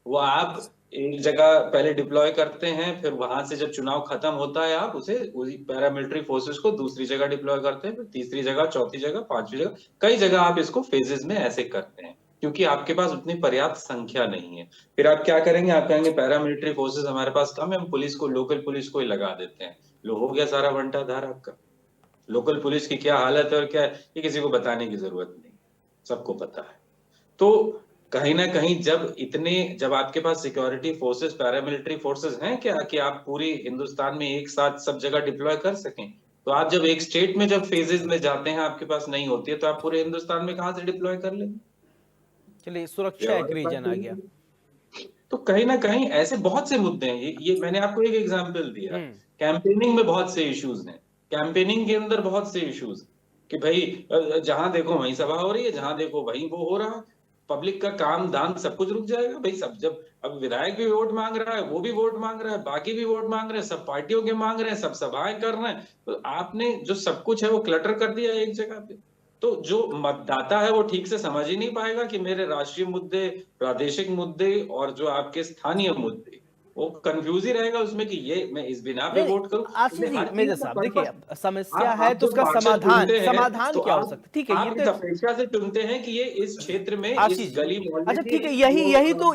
वो आप एक जगह पहले डिप्लॉय करते हैं, फिर वहां से जब चुनाव खत्म होता है आप उसी पैरामिलिट्री फोर्सेस को दूसरी जगह डिप्लॉय करते हैं, फिर तीसरी जगह, चौथी जगह, 5वीं जगह, कई जगह आप इसको फेजेस में ऐसे करते हैं, क्योंकि आपके पास उतनी पर्याप्त संख्या नहीं है। फिर आप क्या करेंगे? आप कहेंगे पैरामिलिट्री फोर्सेस हमारे पास कम है, हम पुलिस को, लोकल पुलिस को ही लगा देते हैं। लो, हो गया सारा बंटाधार आपका। लोकल पुलिस की क्या हालत है और क्या है, ये किसी को बताने की जरूरत नहीं, सबको पता है। तो कहीं ना कहीं जब आपके पास सिक्योरिटी फोर्सेस, पैरामिलिट्री फोर्सेस हैं क्या कि आप पूरी हिंदुस्तान में एक साथ सब जगह डिप्लॉय कर सकें, तो आप जब एक स्टेट में जब फेजेस में जाते हैं आपके पास नहीं होती है, तो आप पूरे हिंदुस्तान में कहां से डिप्लॉय कर लेंगे? चलिए, सुरक्षा एक रीजन आ गया। तो कहीं ना कहीं ऐसे बहुत से मुद्दे हैं। ये मैंने आपको एक एग्जांपल दिया। कैंपेनिंग में बहुत से इश्यूज हैं, कैंपेनिंग के अंदर बहुत से इश्यूज कि भाई जहां देखो वहीं सभा हो रही है, जहां देखो वहीं वो हो रहा है, पब्लिक का काम दान सब कुछ रुक जाएगा भाई। सब जब अब विधायक भी वोट मांग रहा है, वो भी वोट मांग रहा है, बाकी भी वोट मांग रहे हैं, सब पार्टियों के मांग रहे हैं, सब सभाएं कर रहे हैं, तो आपने जो सब कुछ है वो क्लटर कर दिया एक जगह पे। तो जो मतदाता है वो ठीक से समझ ही नहीं पाएगा कि मेरे राष्ट्रीय मुद्दे, प्रादेशिक मुद्दे और जो आपके स्थानीय मुद्दे, वो कंफ्यूज ही रहेगा उसमें कि ये मैं इस बिना पे वोट करूं। आशीष जी, मेजर साहब, देखिए समस्या है तो उसका समाधान क्या हो सकता है? ठीक है, ये तो अपेक्षा से चुनते हैं कि ये इस क्षेत्र में, इस गली मोहल्ले, अच्छा ठीक है, यही तो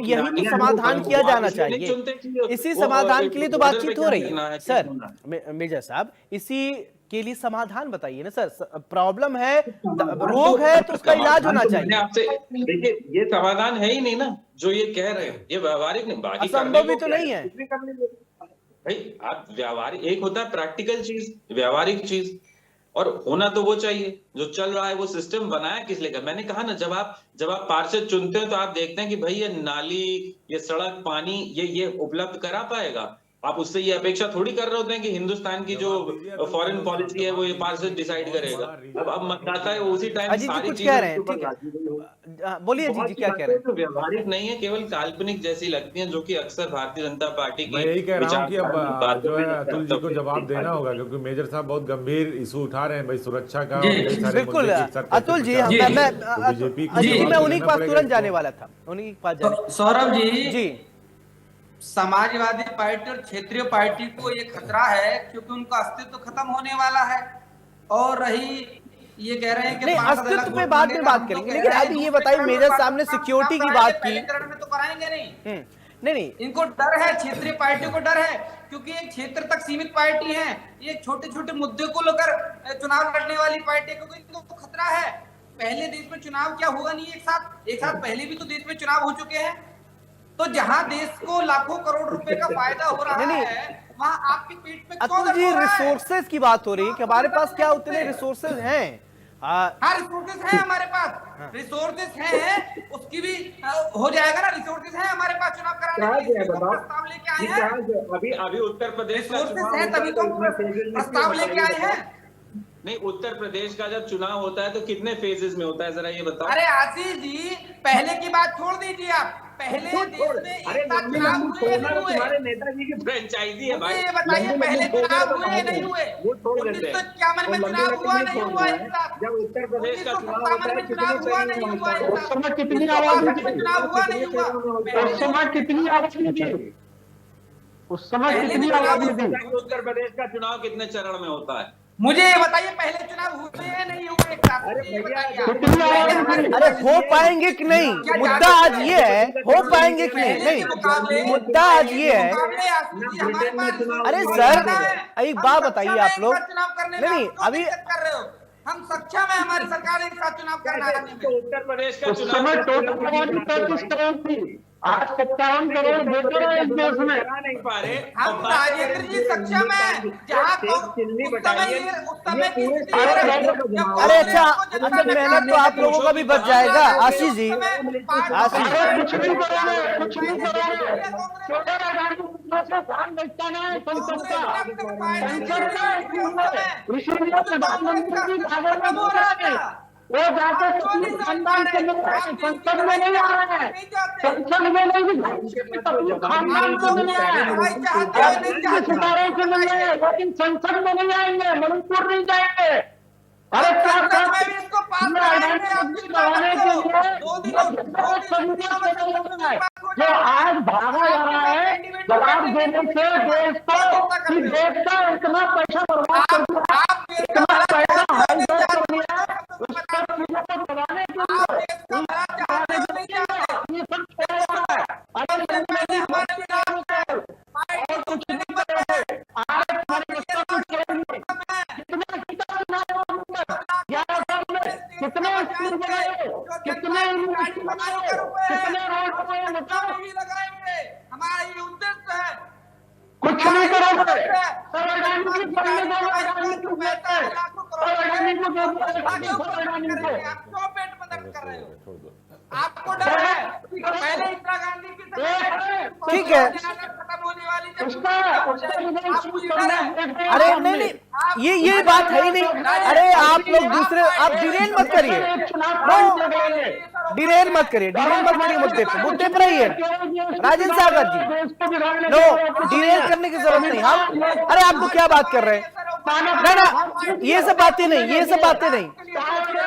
समाधान किया जाना चाहिए। इसी समाधान के लिए तो बातचीत हो रही है सर। मेजर साहब, इसी के लिए समाधान बताइए ना सर। प्रॉब्लम है, रोग है, तो उसका इलाज होना चाहिए। आपसे देखिए, ये समाधान है ही नहीं ना जो ये कह रहे हैं, ये व्यवहारिक नहीं, बाकी असंभव भी तो नहीं है भाई। आप व्यवहारिक, एक होता है प्रैक्टिकल चीज, व्यवहारिक चीज, और होना तो वो चाहिए। जो चल रहा है वो सिस्टम बनाया किस लिए? मैंने कहा ना, जब आप पार्षद चुनते हो तो आप देखते हैं कि भाई ये नाली, ये सड़क, पानी ये उपलब्ध करा पाएगा। आप उससे ये अपेक्षा थोड़ी कर रहे होते हैं कि हिंदुस्तान की जो फॉरेन पॉलिसी है वो ये पार से डिसाइड करेगा। अब मतदाता है उसी टाइम अजीत जी सारी कुछ चीजें कह रहे हैं, उसके ऊपर ठीक है, राजी नहीं होगी। बोलिए अजीत जी क्या कह रहे हैं। जो व्यवहारिक नहीं है, केवल काल्पनिक जैसी लगती हैं, जो कि अक्सर भारतीय जनता पार्टी मैं की यही कह रहा हूँ कि अब विचारधारा जो में है अतुल जी को जवाब देना होगा, क्योंकि मेजर साहब बहुत गंभीर इशू उठा रहे हैं भाई, सुरक्षा का जी, और कई सारे बिल्कुल मुद्दे एक साथ कैसे अतुल जी, प्रचार जी, करें। मैं तो बीजेपी को अजीत जी जवाब मैं तो उन्हीं के देना पास पड़ेगा तुरंत इसको। जाने वाला था, उन्हीं के पास जाने। तो सौरभ जी, जी समाजवादी पार्टी और क्षेत्रीय पार्टी को ये खतरा है क्योंकि उनका अस्तित्व खत्म होने वाला है। और रही ये कह रहे हैं कि नहीं, 5,000 अस्तित्व पे वोट बाद में मांगेगा, बात हम तो करेंगे, कह लेकिन रहे हैं अभी ये दूसरे बताइए चरण में मेजर तो साहब ने काम सिक्योरिटी की कराएंगे, बात की। पहले चरण में तो कराएंगे नहीं। नहीं इनको डर है, क्षेत्रीय पार्टी को डर है, क्योंकि एक क्षेत्र तक सीमित पार्टी है, ये छोटे छोटे मुद्दे को लेकर चुनाव लड़ने वाली पार्टी है, क्योंकि इनको खतरा है। पहले देश में चुनाव क्या होगा नहीं, एक साथ पहले भी तो देश में चुनाव हो चुके हैं। तो जहां देश को लाखों करोड़ रुपए का फायदा हो रहा नहीं, है, वहां आपके पेट में क्यों अतुल दर्द जी हो रहा है? रिसोर्सेज की बात हो रही है कि हमारे पास क्या उतने रिसोर्सेज हैं? हाँ, रिसोर्सेज है हमारे पास, रिसोर्सेज है, उसकी भी हो जाएगा ना। रिसोर्सेज है हमारे पास चुनाव कराने के लिए, प्रस्ताव लेके आए हैं। अभी उत्तर प्रदेश का रिसोर्सेज चुनाव है तभी तो प्रस्ताव लेके आए हैं। नहीं, उत्तर प्रदेश का जब चुनाव होता है तो कितने फेजेस में होता है, जरा ये बताओ। अरे आशीष जी, पहले की बात छोड़ दीजिए आप, पहले देश में एक साथ चुनाव हुए या नहीं हुए? तुम्हारे नेताजी की फ्रेंचाइजी है भाई। ये बताइए, पहले चुनाव हुए या नहीं हुए? वो छोड़ देते हैं। 1951 में चुनाव हुआ नहीं हुआ एक साथ? जब उत्तर प्रदेश का चुनाव होता 1957 है में चुनाव हुआ नहीं हुआ एक उस साथ? समय कितनी आवाज 1962 में थी? चुनाव हुआ नहीं हुआ? उस समय कितनी आवाज थी? उस समय पहले कितनी भी आवाज चुनाव थी? उत्तर प्रदेश का चुनाव कितने चरण में होता है? मुझे ये बताइए, पहले चुनाव हुए या नहीं हुए एक साथ? अरे ये भैया, बताइए। कितनी आवाज थी? अरे हो पाएंगे कि नहीं, मुद्दा आज ये है, हो पाएंगे कि नहीं? नहीं, मुद्दा आज ये है। अरे सर, एक बात बताइए आप लोग। नहीं अभी कर रहे हो, हम सक्षम है, हमारी सरकार एक साथ चुनाव कराने में। उत्तर प्रदेश का उस समय टोटल आबादी 35 करोड़ थी, आज 57 करोड़ वोटर है इस देश में। नहीं पा रहे। हम राजेंद्र जी सक्षम है, जहाँ उस समय की स्थिति अरे अच्छा मेहनत तो आप लोगों का भी बच जाएगा आशीष जी। आशीष अरे कुछ नहीं करोगे, कुछ नहीं करोगे। छोटे राजनीति ध्यान बचता है संसद का, संसद का इसीलिए प्रधानमंत्री जी भागवत में बोल रहे हैं, वो जाकर खानदान से मिल रहे हैं, संसद में नहीं आ रहे हैं, संसद में नहीं, खानदान से मिल रहे हैं, सितारों से मिल रहे हैं, लेकिन संसद में नहीं आएंगे, मणिपुर नहीं जाएंगे। अरे क्या बढ़ाने के लिए जो आज भागा जा रहा है जवाब देने से देश को, कि देश का इतना पैसा बर्बाद कर दिया, इतना पैसा हाईजैक कर दिया, उसका चीजों को बढ़ाने के लिए ये सब किया जा रहा है। अरे और कुछ नहीं करोगे, आज हमारे बच्चों को चाहिए कितने कितने स्कूल बनाए, कितने यूनिवर्सिटी बनाए, कितने रोड बनाए, बताओ। हमारा ये उद्देश्य है। कुछ नहीं करोगे। राजनीति करने दो, राजनीति को देते हैं, राजनीति को देते हैं, राजनीति को। आप क्यों पेट में दर्द कर रहे हो? आपको डर है, पहले इंदिरा गांधी की ठीक है। खत्म होने वाली जब अरे नहीं नहीं, ये बात है ही नहीं। अरे आप लोग दूसरे, आप डिरेल मत करिए, डिरेल मत करिए, डिरेल मत करिए, मुद्दे पर रहिए राजेंद्र सागर जी। नो, डिरेल करने की जरूरत नहीं। हम अरे आप तो क्या बात कर रहे हैं? ना ये सब बातें नहीं, ये सब बातें नहीं।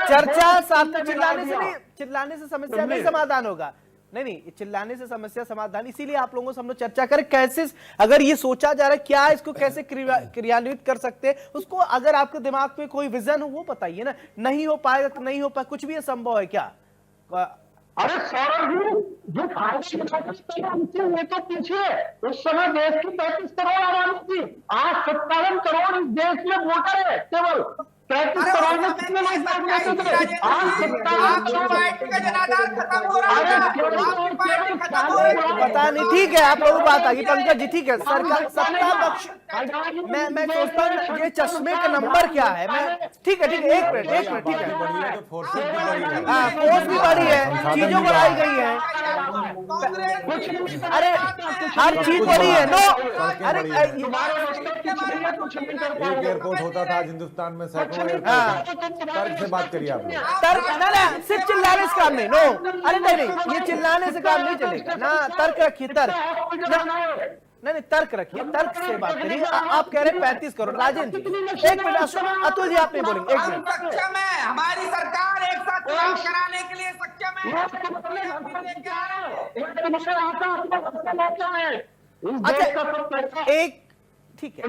चर्चा साथ चिल्लाने से नहीं, चिल्लाने से समस्या नहीं समाधान होगा। नहीं चिल्लाने से समस्या समाधान, इसीलिए आप लोगों से हम लोग चर्चा करें कैसे, अगर ये सोचा जा रहा है क्या इसको कैसे क्रियान्वित कर सकते हैं, उसको अगर आपके दिमाग में कोई विजन हो वो बताइए ना। नहीं हो पाएगा तो नहीं हो पाए, कुछ भी असंभव है क्या? अरे सौरभ जी, जो फायदे ये तो पूछिए, उस समय देश की 35 करोड़ आबादी थी, आज 57 करोड़ इस देश में वोटर है केवल। 35 करोड़ में कितने लोग वोट देते थे? आज 57 पता नहीं, ठीक है आप लोगों को बात आ गई। पंकज जी ठीक है, सरकार सत्ता पक्ष मैं सोचता हूँ ये चश्मे का नंबर क्या है। मैं ठीक है एक मिनट ठीक है। बड़ी है तो फोर्सेस भी बड़ी है। हाँ, फोर्स भी बड़ी है, चीजों बढ़ाई गई है। अरे हर चीज बड़ी है। नो अरे एक एयरपोर्ट होता था, आज हिंदुस्तान में सैकड़ों एयरपोर्ट। तर्क से बात करिए आप लोग। तर्क ना सिर्फ चिल्लाने से काम नहीं। नो अरे नहीं ये चिल्लाने से काम नहीं चलेगा ना। तर्क रखिए, तर्क नहीं तर्क रखिए, तर्क से बात करिए। आप कह रहे हैं 35 करोड़। राजेंद्र जी एक मिनट, अतुल जी आप नहीं बोलेंगे, एक मिनट। सक्षम है, हमारी सरकार एक साथ चुनाव कराने के लिए सक्षम है। अच्छा एक ठीक है,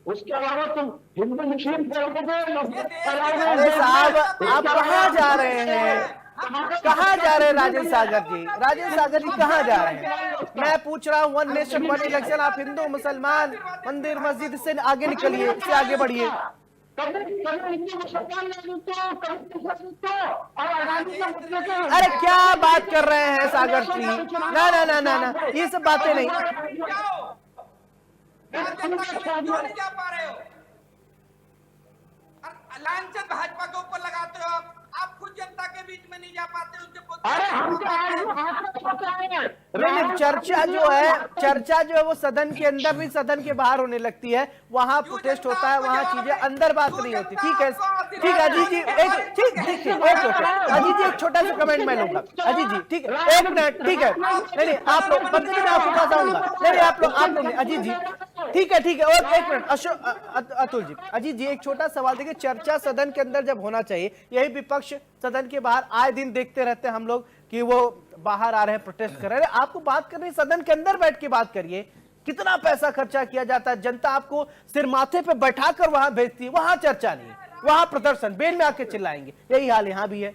उसके अलावा तुम हिंदू मुस्लिम अरे साहब आप कहाँ जा रहे हैं? कहाँ जा रहे हैं राजेंद्र सागर जी? राजेंद्र सागर जी कहाँ जा रहे हैं? मैं पूछ रहा हूँ वन नेशन वन इलेक्शन। आप हिंदू मुसलमान मंदिर मस्जिद से आगे निकलिए, इससे आगे बढ़िए। अरे क्या बात कर रहे हैं सागर जी? ना ना ना ना ना ये सब बातें नहीं। नहीं जा पा रहे हो, लांछन भाजपा के ऊपर लगाते हो आप खुद जनता के बीच में नहीं जा पाते। नहीं चर्चा जो है वो सदन के अंदर नहीं सदन के बाहर होने लगती है। वहां प्रोटेस्ट होता है, वहां चीजें अंदर बात नहीं होती। ठीक है अजीत जी ठीक अजीत जी एक छोटा सा कमेंट मैं लूंगा। अजीत जी ठीक है एक मिनट, ठीक है नहीं आप लोग मैं आपको बताऊंगा। नहीं आप लोग अजीत जी ठीक है और एक मिनट अतुल जी। अजीत जी एक छोटा सवाल देखिए, चर्चा सदन के अंदर जब होना चाहिए, यही विपक्ष सदन के बाहर आए दिन देखते रहते हैं हम लोग कि वो बाहर आ रहे हैं, प्रोटेस्ट कर रहे हैं। आपको बात करनी सदन के अंदर बैठ के बात करिए। कितना पैसा खर्चा किया जाता है, जनता आपको सिर माथे पे बैठाकर वहां भेजती है, वहां चर्चा नहीं, वहां प्रदर्शन, बेल में आके चिल्लाएंगे। यही हाल यहां भी है।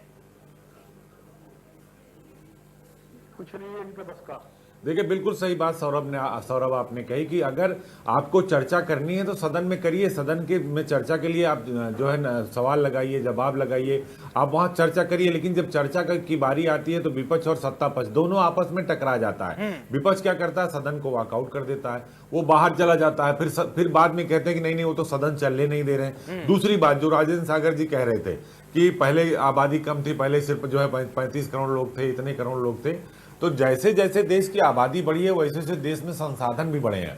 कुछ नहीं है इनके बस का। देखिए बिल्कुल सही बात सौरभ आपने कही कि अगर आपको चर्चा करनी है तो सदन में करिए। सदन के में चर्चा के लिए आप जो है ना सवाल लगाइए, जवाब लगाइए, आप वहां चर्चा करिए। लेकिन जब चर्चा की बारी आती है तो विपक्ष और सत्ता पक्ष दोनों आपस में टकरा जाता है। विपक्ष क्या करता है, सदन को वॉकआउट कर देता है, वो बाहर चला जाता है। फिर बाद में कहते हैं कि नहीं वो तो सदन चलने नहीं दे रहे हैं। दूसरी बात जो राजेंद्र सागर जी कह रहे थे कि पहले आबादी कम थी, पहले सिर्फ जो है 35 करोड़ लोग थे, इतने करोड़ लोग थे। तो जैसे जैसे देश की आबादी बढ़ी है वैसे वैसे देश में संसाधन भी बढ़े हैं।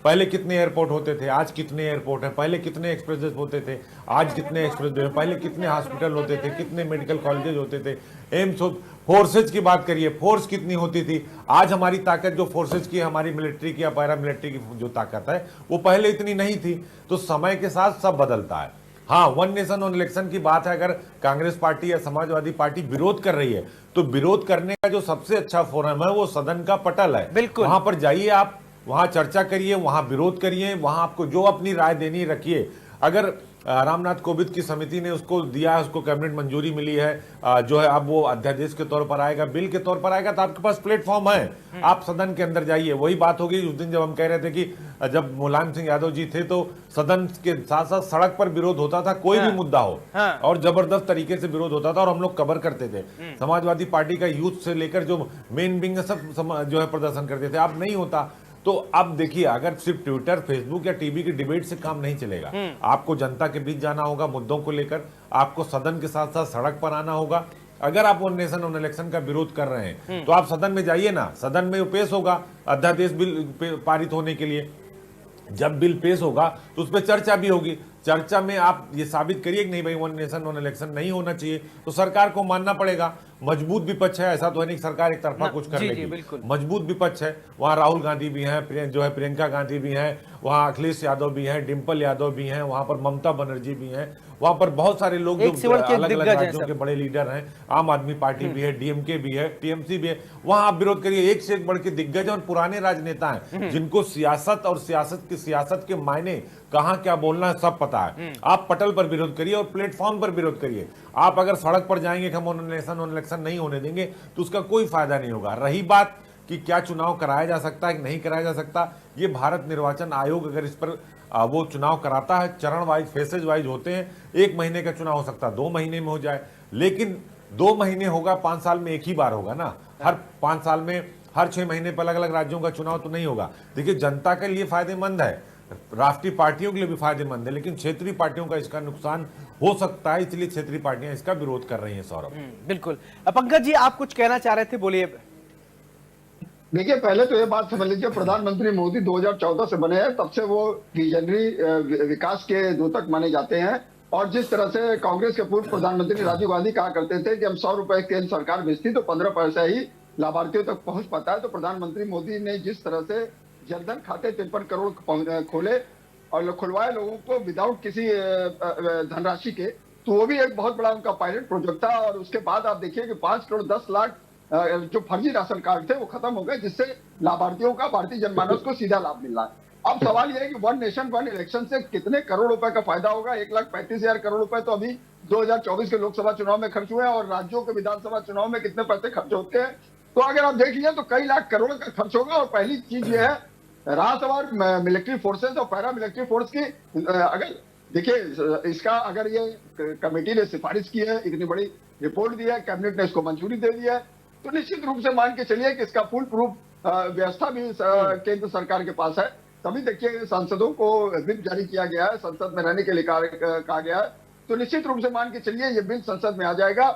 पहले कितने एयरपोर्ट होते थे, आज कितने एयरपोर्ट हैं। पहले कितने एक्सप्रेस होते थे, आज कितने एक्सप्रेस हैं। पहले कितने हॉस्पिटल होते थे, कितने मेडिकल कॉलेजेस होते थे, एम्स। फोर्सेज की बात करिए, फोर्स कितनी होती थी। आज हमारी ताकत जो फोर्सेज की, हमारी मिलिट्री की या पैरा मिलिट्री की जो ताकत है वो पहले इतनी नहीं थी। तो समय के साथ सब बदलता है। हाँ, वन नेशन वन इलेक्शन की बात है। अगर कांग्रेस पार्टी या समाजवादी पार्टी विरोध कर रही है तो विरोध करने का जो सबसे अच्छा फोरम है वो सदन का पटल है। बिल्कुल, वहां पर जाइए, आप वहां चर्चा करिए, वहां विरोध करिए, वहां आपको जो अपनी राय देनी रखिए। अगर रामनाथ कोविंद की समिति ने उसको दिया है, उसको कैबिनेट मंजूरी मिली है, जो है अब वो अध्यादेश के तौर पर आएगा, बिल के तौर पर आएगा, तो आपके पास प्लेटफॉर्म है। आप सदन के अंदर जाइए। वही बात होगी उस दिन जब हम कह रहे थे कि जब मुलायम सिंह यादव जी थे तो सदन के साथ साथ सड़क पर विरोध होता था, कोई भी मुद्दा हो, और जबरदस्त तरीके से विरोध होता था और हम लोग कवर करते थे। समाजवादी पार्टी का यूथ से लेकर जो मेन विंग सब जो है प्रदर्शन करते थे। अब नहीं होता। तो अब देखिए, अगर सिर्फ ट्विटर, फेसबुक या टीवी की डिबेट से काम नहीं चलेगा। आपको जनता के बीच जाना होगा मुद्दों को लेकर, आपको सदन के साथ साथ सड़क पर आना होगा। अगर आप वन नेशन वन इलेक्शन का विरोध कर रहे हैं तो आप सदन में जाइए ना, सदन में पेश होगा अध्यादेश बिल पारित होने के लिए। जब बिल पेश होगा तो उस पर चर्चा भी होगी। चर्चा में आप ये साबित करिए कि नहीं भाई वन नेशन वन इलेक्शन नहीं होना चाहिए, तो सरकार को मानना पड़ेगा। मजबूत विपक्ष है, ऐसा तो है नहीं सरकार एक तरफा कुछ कर लेगी। मजबूत विपक्ष है, वहाँ राहुल गांधी भी हैं, जो है प्रियंका गांधी भी हैं, वहाँ अखिलेश यादव भी हैं, डिम्पल यादव भी हैं, वहाँ पर ममता बनर्जी भी हैं, वहाँ पर बहुत सारे लोग जो अलग अलग राज्यों के बड़े लीडर हैं। आम आदमी पार्टी भी है, डीएमके भी है, टीएमसी भी है। वहां आप विरोध करिए। एक से एक बढ़ के दिग्गज और पुराने राजनेता हैं जिनको सियासत और सियासत के मायने कहां क्या बोलना है सब पता है। आप पटल पर विरोध करिए और प्लेटफॉर्म पर विरोध करिए। आप अगर सड़क पर जाएंगे कि हम वन नेशन वन इलेक्शन नहीं होने देंगे तो उसका कोई फायदा नहीं होगा। रही बात कि क्या चुनाव कराया जा सकता है कि नहीं कराया जा सकता, ये भारत निर्वाचन आयोग अगर इस पर वो चुनाव कराता है, चरण वाइज फेसेज वाइज होते हैं। 1 महीने का चुनाव हो सकता है 2 महीने में हो जाए, लेकिन 2 महीने होगा, 5 साल में एक ही बार होगा ना। हर 5 साल में हर 6 महीने पर अलग अलग राज्यों का चुनाव तो नहीं होगा। देखिए, जनता के लिए फायदेमंद है, राष्ट्रीय पार्टियों के लिए भी फायदेमंद है, लेकिन क्षेत्रीय पार्टियों का इसका नुकसान हो सकता है, इसलिए क्षेत्रीय पार्टियां इसका विरोध कर रही हैं। सौरभ, बिल्कुल। पंकज जी, आप कुछ कहना चाह रहे थे, बोलिए। देखिए, पहले तो ये बात समझ लीजिए, प्रधानमंत्री मोदी 2014 से बने हैं, तब से वो विजनरी विकास के दूतक माने जाते हैं। और जिस तरह से कांग्रेस के पूर्व प्रधानमंत्री राजीव गांधी कहा करते थे कि हम 100 रुपए केंद्र सरकार भेजती तो 15 पैसे ही लाभार्थियों तक पहुंच पाता है, तो प्रधानमंत्री मोदी ने जिस तरह से जनधन खाते 53 करोड़ खोले और खुलवाए लोगों को विदाउट किसी धनराशि के, तो वो भी एक बहुत बड़ा उनका पायलट प्रोजेक्ट था। और उसके बाद आप देखिए कि 5 करोड़ 10 लाख जो फर्जी राशन कार्ड थे वो खत्म हो गए, जिससे लाभार्थियों का, भारतीय जनमानस को सीधा लाभ मिल रहा है। अब सवाल यह है कि वन नेशन वन इलेक्शन से कितने करोड़ रुपए का फायदा होगा। 1,35,000 करोड़ रुपए तो अभी 2024 के लोकसभा चुनाव में खर्च हुए हैं, और राज्यों के विधानसभा चुनाव में कितने पैसे खर्च होते हैं, तो अगर आप देख लीजिए तो कई लाख करोड़ का खर्च होगा। और पहली चीज ये है, राजस्व और मिलिट्री फोर्सेस और पैरा मिलिट्री फोर्स की, अगर देखिए इसका, अगर ये कमेटी ने सिफारिश की है, इतनी बड़ी रिपोर्ट दी है, कैबिनेट ने इसको मंजूरी दे दी है, तो निश्चित रूप से मान के चलिए कि इसका फुल प्रूफ व्यवस्था भी केंद्र सरकार के पास है। तभी देखिए सांसदों को व्हिप जारी किया गया है, संसद में रहने के लिए कहा गया है, तो निश्चित रूप से मान के चलिए ये बिल संसद में आ जाएगा।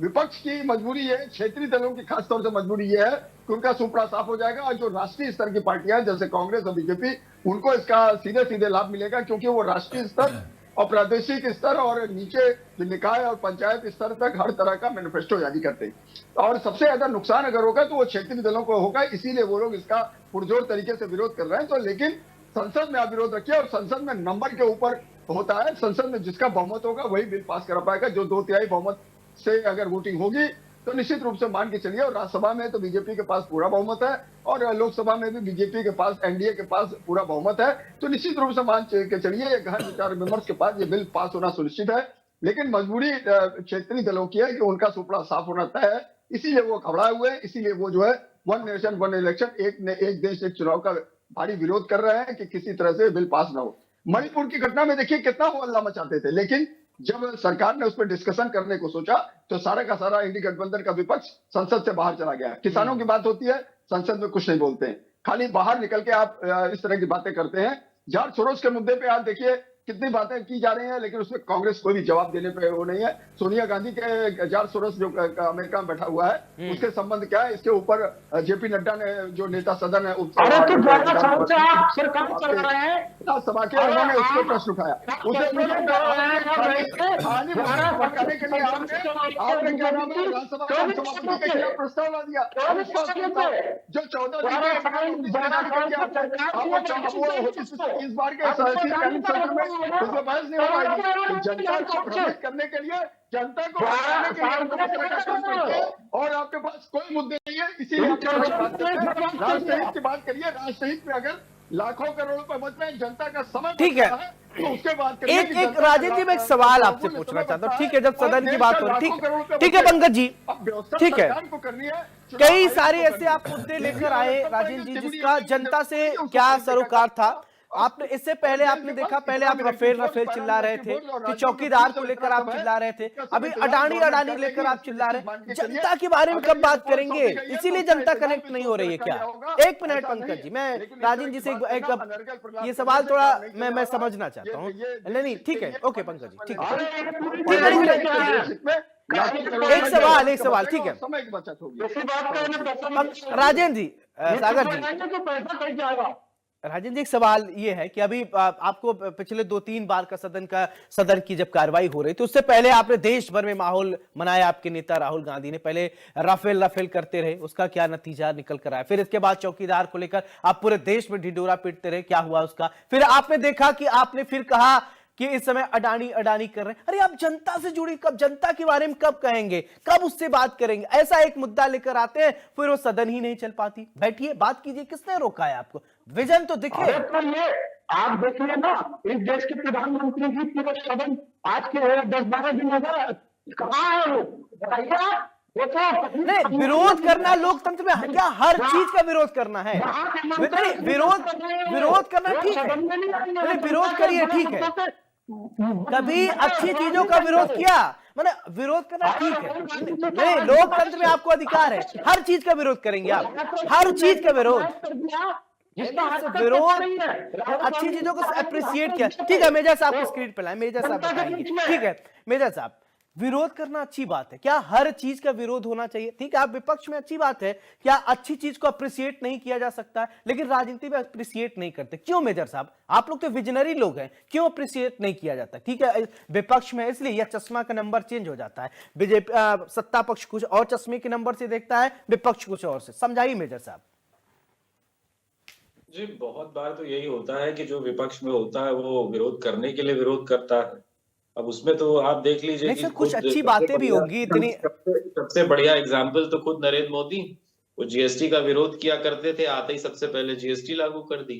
विपक्ष की मजबूरी है, क्षेत्रीय दलों की खासतौर से मजबूरी ये है कि उनका सुपड़ा साफ हो जाएगा, और जो राष्ट्रीय स्तर की पार्टियां जैसे कांग्रेस और बीजेपी, उनको इसका सीधे सीधे लाभ मिलेगा, क्योंकि वो राष्ट्रीय स्तर और प्रादेशिक स्तर और नीचे जो निकाय और पंचायत स्तर तक हर तरह का मैनिफेस्टो जारी करते हैं। और सबसे ज्यादा नुकसान अगर होगा तो वो क्षेत्रीय दलों को होगा, इसीलिए वो लोग इसका पुरजोर तरीके से विरोध कर रहे हैं। तो लेकिन संसद में आप विरोध रखिए, और संसद में नंबर के ऊपर होता है, संसद में जिसका बहुमत होगा वही बिल पास कर पाएगा। जो 2/3 बहुमत से अगर वोटिंग होगी तो निश्चित रूप से मान के चलिए, और राज्यसभा में तो बीजेपी के पास पूरा बहुमत है, और लोकसभा में भी बीजेपी के पास, एनडीए के पास पूरा बहुमत है, तो निश्चित रूप से मान के चलिए गहन विचार विमर्श के बाद ये बिल पास होना सुनिश्चित है। लेकिन मजबूरी क्षेत्रीय दलों की है कि उनका सुपड़ा साफ होना तय है, इसीलिए वो घबराए हुए हैं, इसीलिए वो जो है वन नेशन वन इलेक्शन, एक देश एक चुनाव का भारी विरोध कर रहे हैं कि किसी तरह से बिल पास ना हो। मणिपुर की घटना में देखिए कितना वो हल्ला मचाते थे, लेकिन जब सरकार ने उस पर डिस्कशन करने को सोचा तो सारा का सारा इंडी गठबंधन का विपक्ष संसद से बाहर चला गया। किसानों की बात होती है, संसद में कुछ नहीं बोलते हैं, खाली बाहर निकल के आप इस तरह की बातें करते हैं। जॉर्ज सोरोस के मुद्दे पे आप देखिए कितनी बातें की जा रही हैं, लेकिन उसमें कांग्रेस कोई भी जवाब देने पे वो नहीं है। सोनिया गांधी के जॉर्ज सोरोस जो अमेरिका में बैठा हुआ है, उसके संबंध क्या है, इसके ऊपर जेपी नड्डा ने, जो नेता सदन है सरकार चल रहे हैं, सभा के, उन्होंने उसको प्रश्न उठाया, उसे पकाने के लिए आपने क्या नाम है विधानसभा के खिलाफ प्रस्ताव ला दिया, जो 14 इस बार के सत्र में उसमें बहस नहीं हो पाएगी। जनता को भ्रमित करने के लिए, जनता को और आपके पास कोई मुद्दे नहीं है, इसीलिए राष्ट्रहित की बात करिए। राष्ट्रहित में अगर लाखों करोड़ों रुपए बच रहे हैं, जनता का समय ठीक है, तो उसके बाद एक राजेंद्र जी, मैं एक सवाल आपसे पूछना चाहता हूँ। ठीक है, जब सदन की बात हो रही, ठीक है पंकज जी, ठीक है, कई सारे ऐसे आप मुद्दे लेकर आए राजेंद्र जी, जिसका जनता से क्या सरोकार था। आपने इससे पहले आपने देखा, पहले आप रफेल चिल्ला रहे थे, कि चौकीदार को लेकर आप चिल्ला रहे थे, अभी अडानी लेकर आप चिल्ला रहे हैं। जनता के बारे में कब बात करेंगे? इसीलिए जनता कनेक्ट नहीं हो रही है क्या? एक मिनट पंकज जी, मैं राजेंद्र जी से एक ये सवाल थोड़ा मैं समझना चाहता हूँ। नहीं ठीक है, ओके पंकज जी, ठीक है, एक सवाल ठीक है राजेंद्र जी, सागर जी, राजेंद्र जी, एक सवाल ये है कि अभी आपको पिछले 2-3 बार का सदन की जब कार्रवाई हो रही थी, उससे पहले आपने देश भर में माहौल मनाया। आपके नेता राहुल गांधी ने पहले राफेल करते रहे, उसका क्या नतीजा निकल कर आया। फिर इसके बाद चौकीदार को लेकर आप पूरे देश में ढिंडोरा पीटते रहे, क्या हुआ उसका। फिर आपने देखा कि आपने फिर कहा कि इस समय अडानी कर रहे हैं। अरे आप जनता से जुड़ी, कब जनता के बारे में कब कहेंगे, कब उससे बात करेंगे? ऐसा एक मुद्दा लेकर आते हैं, फिर वो सदन ही नहीं चल पाती। बैठिए, बात कीजिए, किसने रोका है आपको? विजन तो दिखे। तो ये आप देखिए ना, इस देश के प्रधानमंत्री जी पूरे सदन आज के 10-12 दिन हो गए, कहाँ है वो बताइए आप? नहीं, विरोध करना लोकतंत्र में क्या हर चीज का विरोध करना है? विरोध करना ठीक है, विरोध करिए, ठीक है। कभी अच्छी चीजों का विरोध किया, मतलब विरोध करना ठीक है, नहीं, लोकतंत्र में आपको अधिकार है, हर चीज का विरोध करेंगे आप, हर चीज का विरोध, विरोध, अच्छी चीजों को अप्रिशिएट किया। ठीक है मेजर साहब को स्क्रीन पे लाए, मेजर साहब बताएंगे। ठीक है मेजर साहब, विरोध करना अच्छी बात है, क्या हर चीज का विरोध होना चाहिए? ठीक है आप विपक्ष में, अच्छी बात है, क्या अच्छी चीज को अप्रिशिएट नहीं किया जा सकता है? लेकिन राजनीति में अप्रिशिएट नहीं करते, क्यों मेजर साहब? आप लोग तो विजनरी लोग हैं, क्यों अप्रिशिएट नहीं किया जाता? ठीक है विपक्ष में इसलिए यह चश्मा का नंबर चेंज हो जाता है, बीजेपी सत्ता पक्ष कुछ और चश्मे के नंबर से देखता है, विपक्ष कुछ और से, समझाइए मेजर साहब। जी बहुत बार तो यही होता है कि जो विपक्ष में होता है वो विरोध करने के लिए विरोध करता है। अब उसमें तो आप देख लीजिए कि कुछ अच्छी बातें भी होंगी इतनी। सबसे बढ़िया एग्जाम्पल तो खुद नरेंद्र मोदी, वो जीएसटी का विरोध किया करते थे, आते ही सबसे पहले जीएसटी लागू कर दी।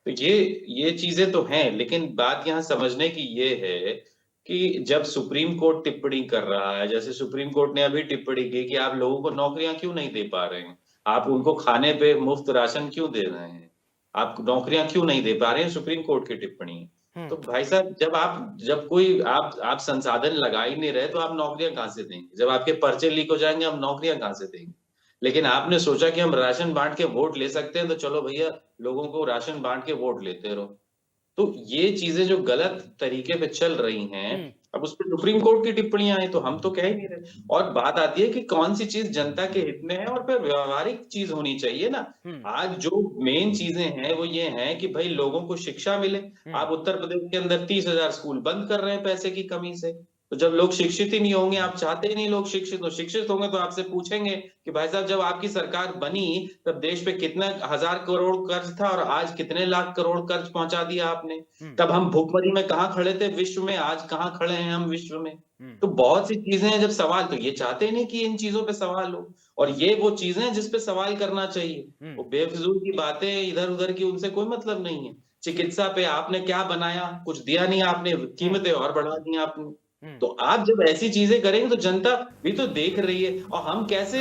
तो ये चीजें तो हैं, लेकिन बात यहाँ समझने की ये है कि जब सुप्रीम कोर्ट टिप्पणी कर रहा है, जैसे सुप्रीम कोर्ट ने अभी टिप्पणी की कि आप लोगों को नौकरियां क्यों नहीं दे पा रहे हैं, आप उनको खाने पे मुफ्त राशन क्यों दे रहे हैं, आप नौकरियां क्यों नहीं दे पा रहे हैं, सुप्रीम कोर्ट की टिप्पणी है। तो भाई साहब जब कोई आप संसाधन लगा ही नहीं रहे तो आप नौकरियां कहां से देंगे? जब आपके पर्चे लीक हो जाएंगे हम नौकरियां कहां से देंगे? लेकिन आपने सोचा कि हम राशन बांट के वोट ले सकते हैं, तो चलो भैया लोगों को राशन बांट के वोट लेते रहो। तो ये चीजें जो गलत तरीके पे चल रही हैं, अब उस पर सुप्रीम कोर्ट की टिप्पणियां आई तो हम तो कह ही नहीं रहे। और बात आती है कि कौन सी चीज जनता के हित में है और फिर व्यवहारिक चीज होनी चाहिए ना। आज जो मेन चीजें हैं वो ये हैं कि भाई लोगों को शिक्षा मिले। आप उत्तर प्रदेश के अंदर 30,000 स्कूल बंद कर रहे हैं पैसे की कमी से। तो जब लोग शिक्षित ही नहीं होंगे, आप चाहते ही नहीं लोग शिक्षित हो, शिक्षित होंगे तो आपसे पूछेंगे कि भाई साहब जब आपकी सरकार बनी तब देश पे कितना 1,000 करोड़ कर्ज था और आज कितने लाख करोड़ कर्ज पहुंचा दिया आपने। तब हम भुखमरी में कहाँ खड़े थे विश्व में, आज कहाँ खड़े हैं हम विश्व में। तो बहुत सी चीजें हैं, जब सवाल, तो ये चाहते ही नहीं कि इन चीजों पे सवाल हो, और ये वो चीजें हैं जिसपे सवाल करना चाहिए। वो बेफिजूल की बातें इधर उधर की, उनसे कोई मतलब नहीं है। चिकित्सा पे आपने क्या बनाया? कुछ दिया नहीं आपने, कीमतें और बढ़ा दी आपने। तो आप जब ऐसी चीजें करेंगे तो जनता भी तो देख रही है, और हम कैसे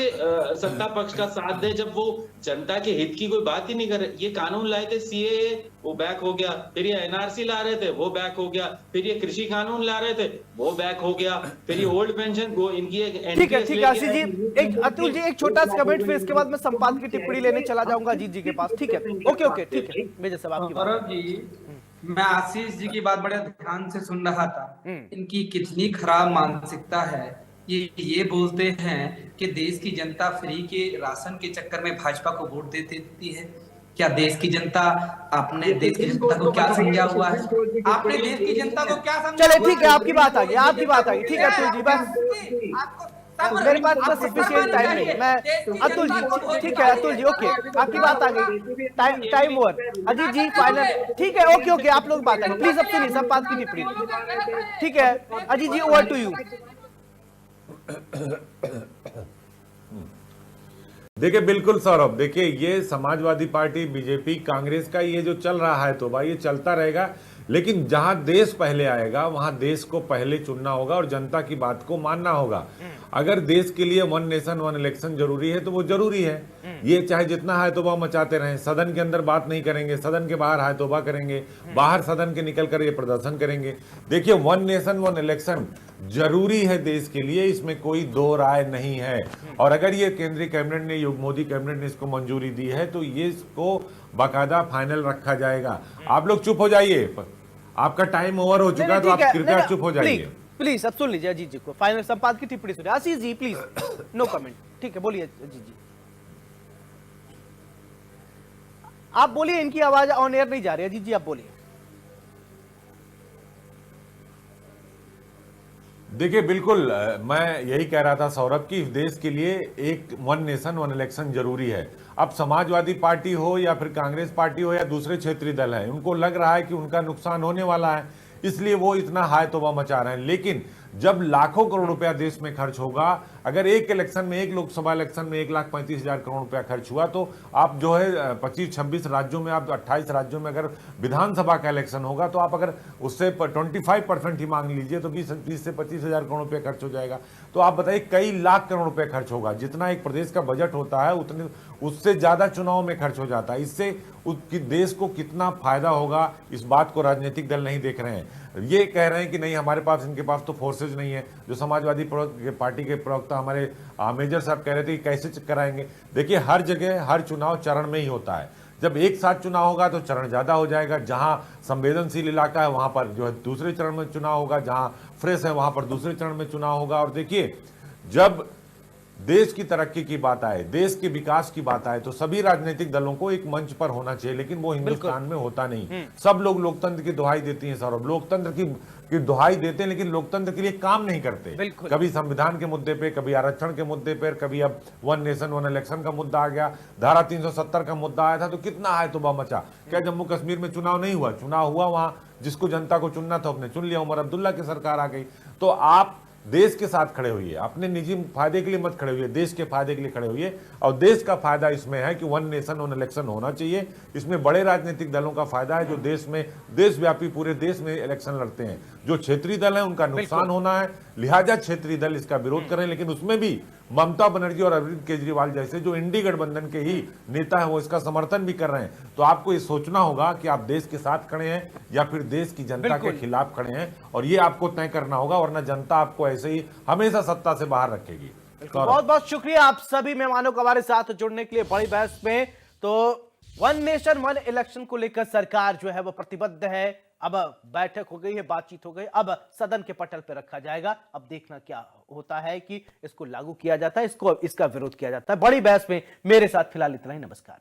सत्ता पक्ष का साथ दें जब वो जनता के हित की कोई बात ही नहीं कर रहे। ये कानून लाए थे सीएए, वो बैक हो गया, फिर ये एनआरसी ला रहे थे वो बैक हो गया, फिर ये कृषि कानून ला रहे थे वो बैक हो गया, फिर ये ओल्ड पेंशन वो इनकी ठीक है आशीष जी, एक अतुल जी एक छोटा सा कमेंट, फिर इसके बाद मैं संपादक की टिप्पणी लेने चला जाऊंगा अजीत जी के पास। ठीक है ओके ठीक है मेजर साहब आपकी सौरभ जी, मैं आशीष जी की बात बड़े ध्यान से सुन रहा था। इनकी कितनी खराब मानसिकता है। ये बोलते हैं कि देश की जनता फ्री के राशन के चक्कर में भाजपा को वोट दे देती है। क्या देश की जनता, आपने देश की जनता को क्या समझा हुआ है? आपने देश की जनता को क्या समझा? चले ठीक है आपकी बात आ गई, आपकी बात आ गई। ठीक है अतुल जी, बस मेरे पास तो सफिशिएंट टाइम नहीं। मैं अतुल जी, ठीक है अतुल जी ओके आपकी बात आ गई, टाइम ओवर। अजीत जी फाइनल, ठीक है ओके आप लोग बात करें प्लीज, अब सुनिए सब बात की टिप्पणी। ठीक है अजीत जी ओवर टू यू। देखिए बिल्कुल सौरभ, देखिए ये समाजवादी पार्टी, बीजेपी, कांग्रेस का ये जो चल रहा है तो भाई ये चलता रहेगा, लेकिन जहां देश पहले आएगा वहां देश को पहले चुनना होगा और जनता की बात को मानना होगा। अगर देश के लिए वन नेशन वन इलेक्शन जरूरी है तो वो जरूरी है। ये चाहे जितना हाय तोबा मचाते रहें, सदन के अंदर बात नहीं करेंगे, सदन के बाहर हाय तोबा करेंगे, बाहर सदन के निकल कर ये प्रदर्शन करेंगे। देखिए वन नेशन वन इलेक्शन जरूरी है देश के लिए, इसमें कोई दो राय नहीं है। और अगर ये केंद्रीय कैबिनेट ने, मोदी कैबिनेट ने इसको मंजूरी दी है तो ये इसको बाकायदा फाइनल रखा जाएगा। आप लोग चुप हो जाइए, आपका टाइम ओवर हो चुका है तो आप कृपया चुप हो जाइए प्लीज। अब सुन लीजिए अजीत जी को, फाइनल संपादक की टिप्पणी सुनिए। Ashish ji please no comment. ठीक है बोलिए अजीत जी, आप बोलिए, इनकी आवाज ऑन एयर नहीं जा रही। अजीत जी आप बोलिए। देखिए बिल्कुल मैं यही कह रहा था सौरभ कि देश के लिए एक वन नेशन वन इलेक्शन जरूरी है। अब समाजवादी पार्टी हो या फिर कांग्रेस पार्टी हो या दूसरे क्षेत्रीय दल हैं, उनको लग रहा है कि उनका नुकसान होने वाला है, इसलिए वो इतना हाय तोबा मचा रहे हैं। लेकिन जब लाखों करोड़ रुपया देश में खर्च होगा, अगर एक इलेक्शन में, एक लोकसभा इलेक्शन में 1,35,000 करोड़ रुपया खर्च हुआ, तो आप जो है 25-26 राज्यों में, आप 28 राज्यों में अगर विधानसभा का इलेक्शन होगा तो आप अगर उससे 25% ही मांग लीजिए तो 20 से 25,000 करोड़ रुपये खर्च हो जाएगा। तो आप बताइए कई लाख करोड़ रुपए खर्च होगा। जितना एक प्रदेश का बजट होता है उतने उससे ज्यादा चुनाव में खर्च हो जाता है। इससे देश को कितना फायदा होगा, इस बात को राजनीतिक दल नहीं देख रहे हैं। ये कह रहे हैं कि नहीं हमारे पास, इनके पास तो फोर्सेज नहीं है। जो समाजवादी पार्टी के प्रवक्ता हमारे मेजर साहब कह रहे थे कि कैसे कराएंगे। देखिए हर जगह हर चुनाव चरण में ही होता है। जब एक साथ चुनाव होगा तो चरण ज्यादा हो जाएगा। जहां संवेदनशील इलाका है वहां पर जो है दूसरे चरण में चुनाव होगा, जहां फ्रेश है वहां पर दूसरे चरण में चुनाव होगा। और देखिए जब देश की तरक्की की बात आए, देश के विकास की बात आए, तो सभी राजनीतिक दलों को एक मंच पर होना चाहिए, लेकिन वो हिंदुस्तान में होता नहीं। सब लोग लोकतंत्र की दुहाई देती हैं सौरभ, लोकतंत्र की दुहाई देते हैं, लेकिन लोकतंत्र के लिए काम नहीं करते। कभी संविधान के मुद्दे पे, कभी आरक्षण के मुद्दे पर, कभी अब वन नेशन वन इलेक्शन का मुद्दा आ गया, धारा 370 का मुद्दा आया था तो कितना है तोबा मचा। क्या जम्मू कश्मीर में चुनाव नहीं हुआ? चुनाव हुआ, वहां जिसको जनता को चुनना था उसने चुन लिया, उमर अब्दुल्ला की सरकार आ गई। तो आप देश के साथ खड़े हुए, अपने निजी फायदे के लिए मत खड़े हुए, देश के फायदे के लिए खड़े हुए। और देश का फायदा इसमें है कि वन नेशन वन इलेक्शन होना चाहिए। इसमें बड़े राजनीतिक दलों का फायदा है जो देश में, देशव्यापी पूरे देश में इलेक्शन लड़ते हैं। जो क्षेत्रीय दल है उनका नुकसान होना है, लिहाजा क्षेत्रीय दल इसका विरोध करें। लेकिन उसमें भी ममता बनर्जी और अरविंद केजरीवाल जैसे जो इंडी गठबंधन के ही नेता है वो इसका समर्थन भी कर रहे हैं। तो आपको ये सोचना होगा कि आप देश के साथ खड़े हैं या फिर देश की जनता के खिलाफ खड़े हैं, और ये आपको तय करना होगा, वरना जनता आपको ऐसे ही हमेशा सत्ता से बाहर रखेगी। बहुत बहुत शुक्रिया आप सभी मेहमानों का हमारे साथ जुड़ने के लिए बड़ी बहस में। तो वन नेशन वन इलेक्शन को लेकर सरकार जो है वो प्रतिबद्ध है। अब बैठक हो गई है, बातचीत हो गई, अब सदन के पटल पर रखा जाएगा। अब देखना क्या होता है कि इसको लागू किया जाता है, इसका विरोध किया जाता है। बड़ी बहस में मेरे साथ फिलहाल इतना ही। नमस्कार।